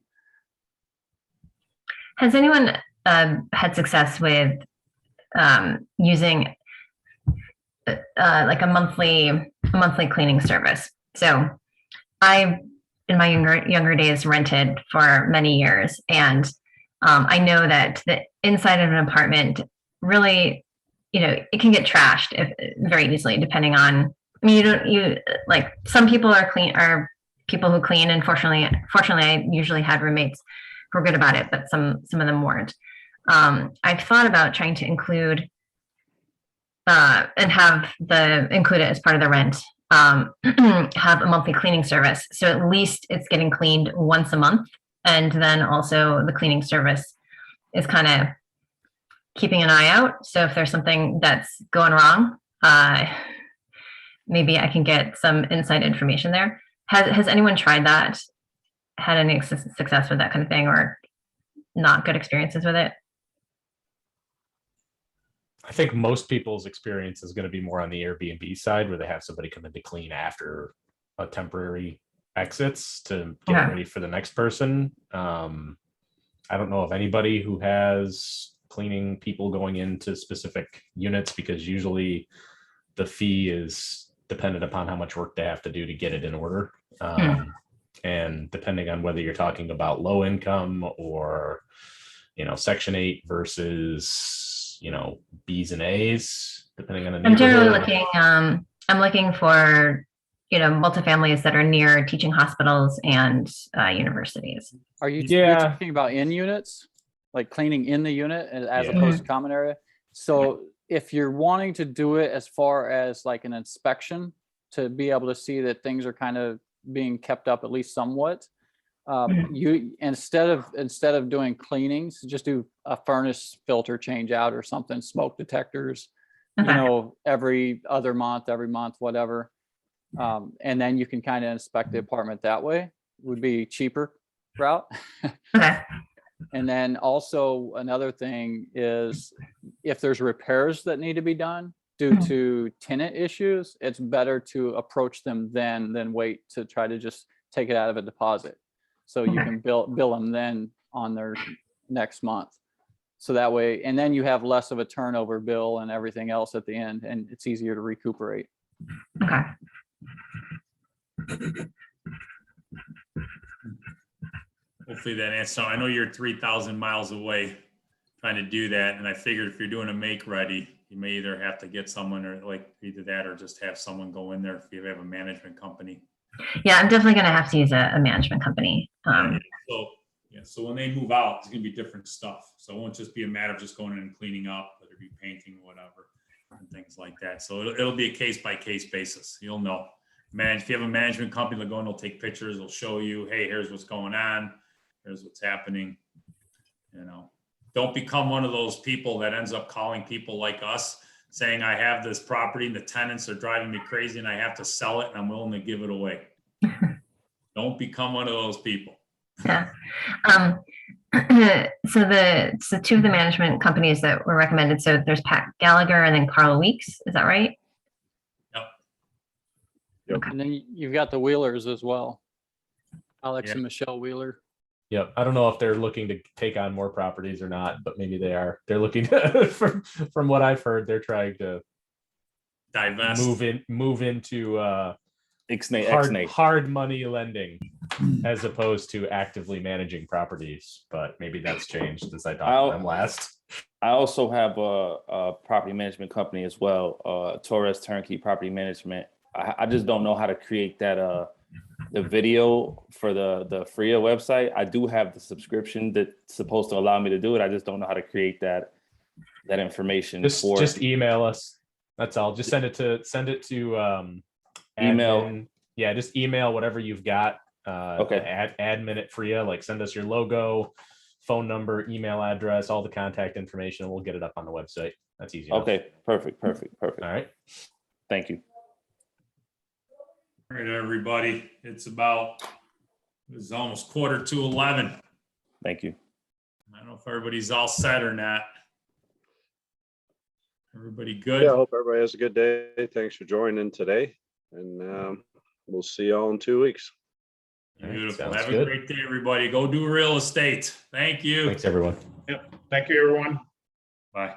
Has anyone had success with using like a monthly cleaning service? So I, in my younger days, rented for many years, and I know that the inside of an apartment really, it can get trashed very easily, depending on. I mean, you like some people are people who clean, and fortunately, I usually had roommates who were good about it, but some of them weren't. I've thought about trying to include and include it as part of the rent. Have a monthly cleaning service, so at least it's getting cleaned once a month, and then also the cleaning service is kind of keeping an eye out. So if there's something that's going wrong, maybe I can get some inside information there. Has anyone tried that? Had any success with that kind of thing, or not good experiences with it? I think most people's experience is going to be more on the Airbnb side, where they have somebody come in to clean after a temporary exits to get ready for the next person. I don't know of anybody who has cleaning people going into specific units, because usually the fee is dependent upon how much work they have to do to get it in order. And depending on whether you're talking about low income or, Section 8 versus, B's and A's, depending on the I'm generally neighborhood. I'm looking for, multifamilies that are near teaching hospitals and universities. Are you're talking about in units, like cleaning in the unit as opposed to common area? So if you're wanting to do it as far as like an inspection to be able to see that things are kind of being kept up at least somewhat, you instead of doing cleanings, just do a furnace filter change out or something, smoke detectors, every month, whatever. And then you can kind of inspect the apartment that way. Would be cheaper route. And then also another thing is if there's repairs that need to be done due to tenant issues, it's better to approach them then than wait to try to just take it out of a deposit. So you can bill them then on their next month. So that way, and then you have less of a turnover bill and everything else at the end, and it's easier to recuperate. Okay. Hopefully that answers. So I know you're 3,000 miles away trying to do that. And I figured if you're doing a make ready, you may either have to get someone or like either that or just have someone go in there if you have a management company. Yeah, I'm definitely going to have to use a management company. So when they move out, it's going to be different stuff. So it won't just be a matter of just going in and cleaning up, whether it be painting or whatever, and things like that. So it'll be a case by case basis. You'll know. If you have a management company, they'll go and they'll take pictures. They'll show you, hey, here's what's going on. Here's what's happening. Don't become one of those people that ends up calling people like us saying, I have this property and the tenants are driving me crazy and I have to sell it and I'm willing to give it away. Don't become one of those people. Yeah. So two of the management companies that were recommended, so there's Pat Gallagher and then Carl Weeks. Is that right? Yep. And then you've got the Wheelers as well. Alex and Michelle Wheeler. Yep. I don't know if they're looking to take on more properties or not, but maybe they are. They're looking to, from what I've heard, they're trying to divest, move into Ixnay. hard money lending as opposed to actively managing properties. But maybe that's changed since I talked to them last. I also have a property management company as well, Torres Turnkey Property Management. I just don't know how to create that the video for the FFREIA website. I do have the subscription that's supposed to allow me to do it. I just don't know how to create that information. Just email us. That's all. Just send it to email admin Yeah, just email whatever you've got. Okay. Admin at FFREIA, like send us your logo, phone number, email address, all the contact information, and we'll get it up on the website. That's easy enough. Okay, perfect. All right. Thank you. All right, everybody. It's almost 11:45. Thank you. I don't know if everybody's all set or not. Everybody good? Yeah, I hope everybody has a good day. Thanks for joining today. And we'll see y'all in 2 weeks. Beautiful. Sounds Have a good. great day, everybody. Go do real estate. Thank you. Thanks, everyone. Yep. Thank you, everyone. Bye.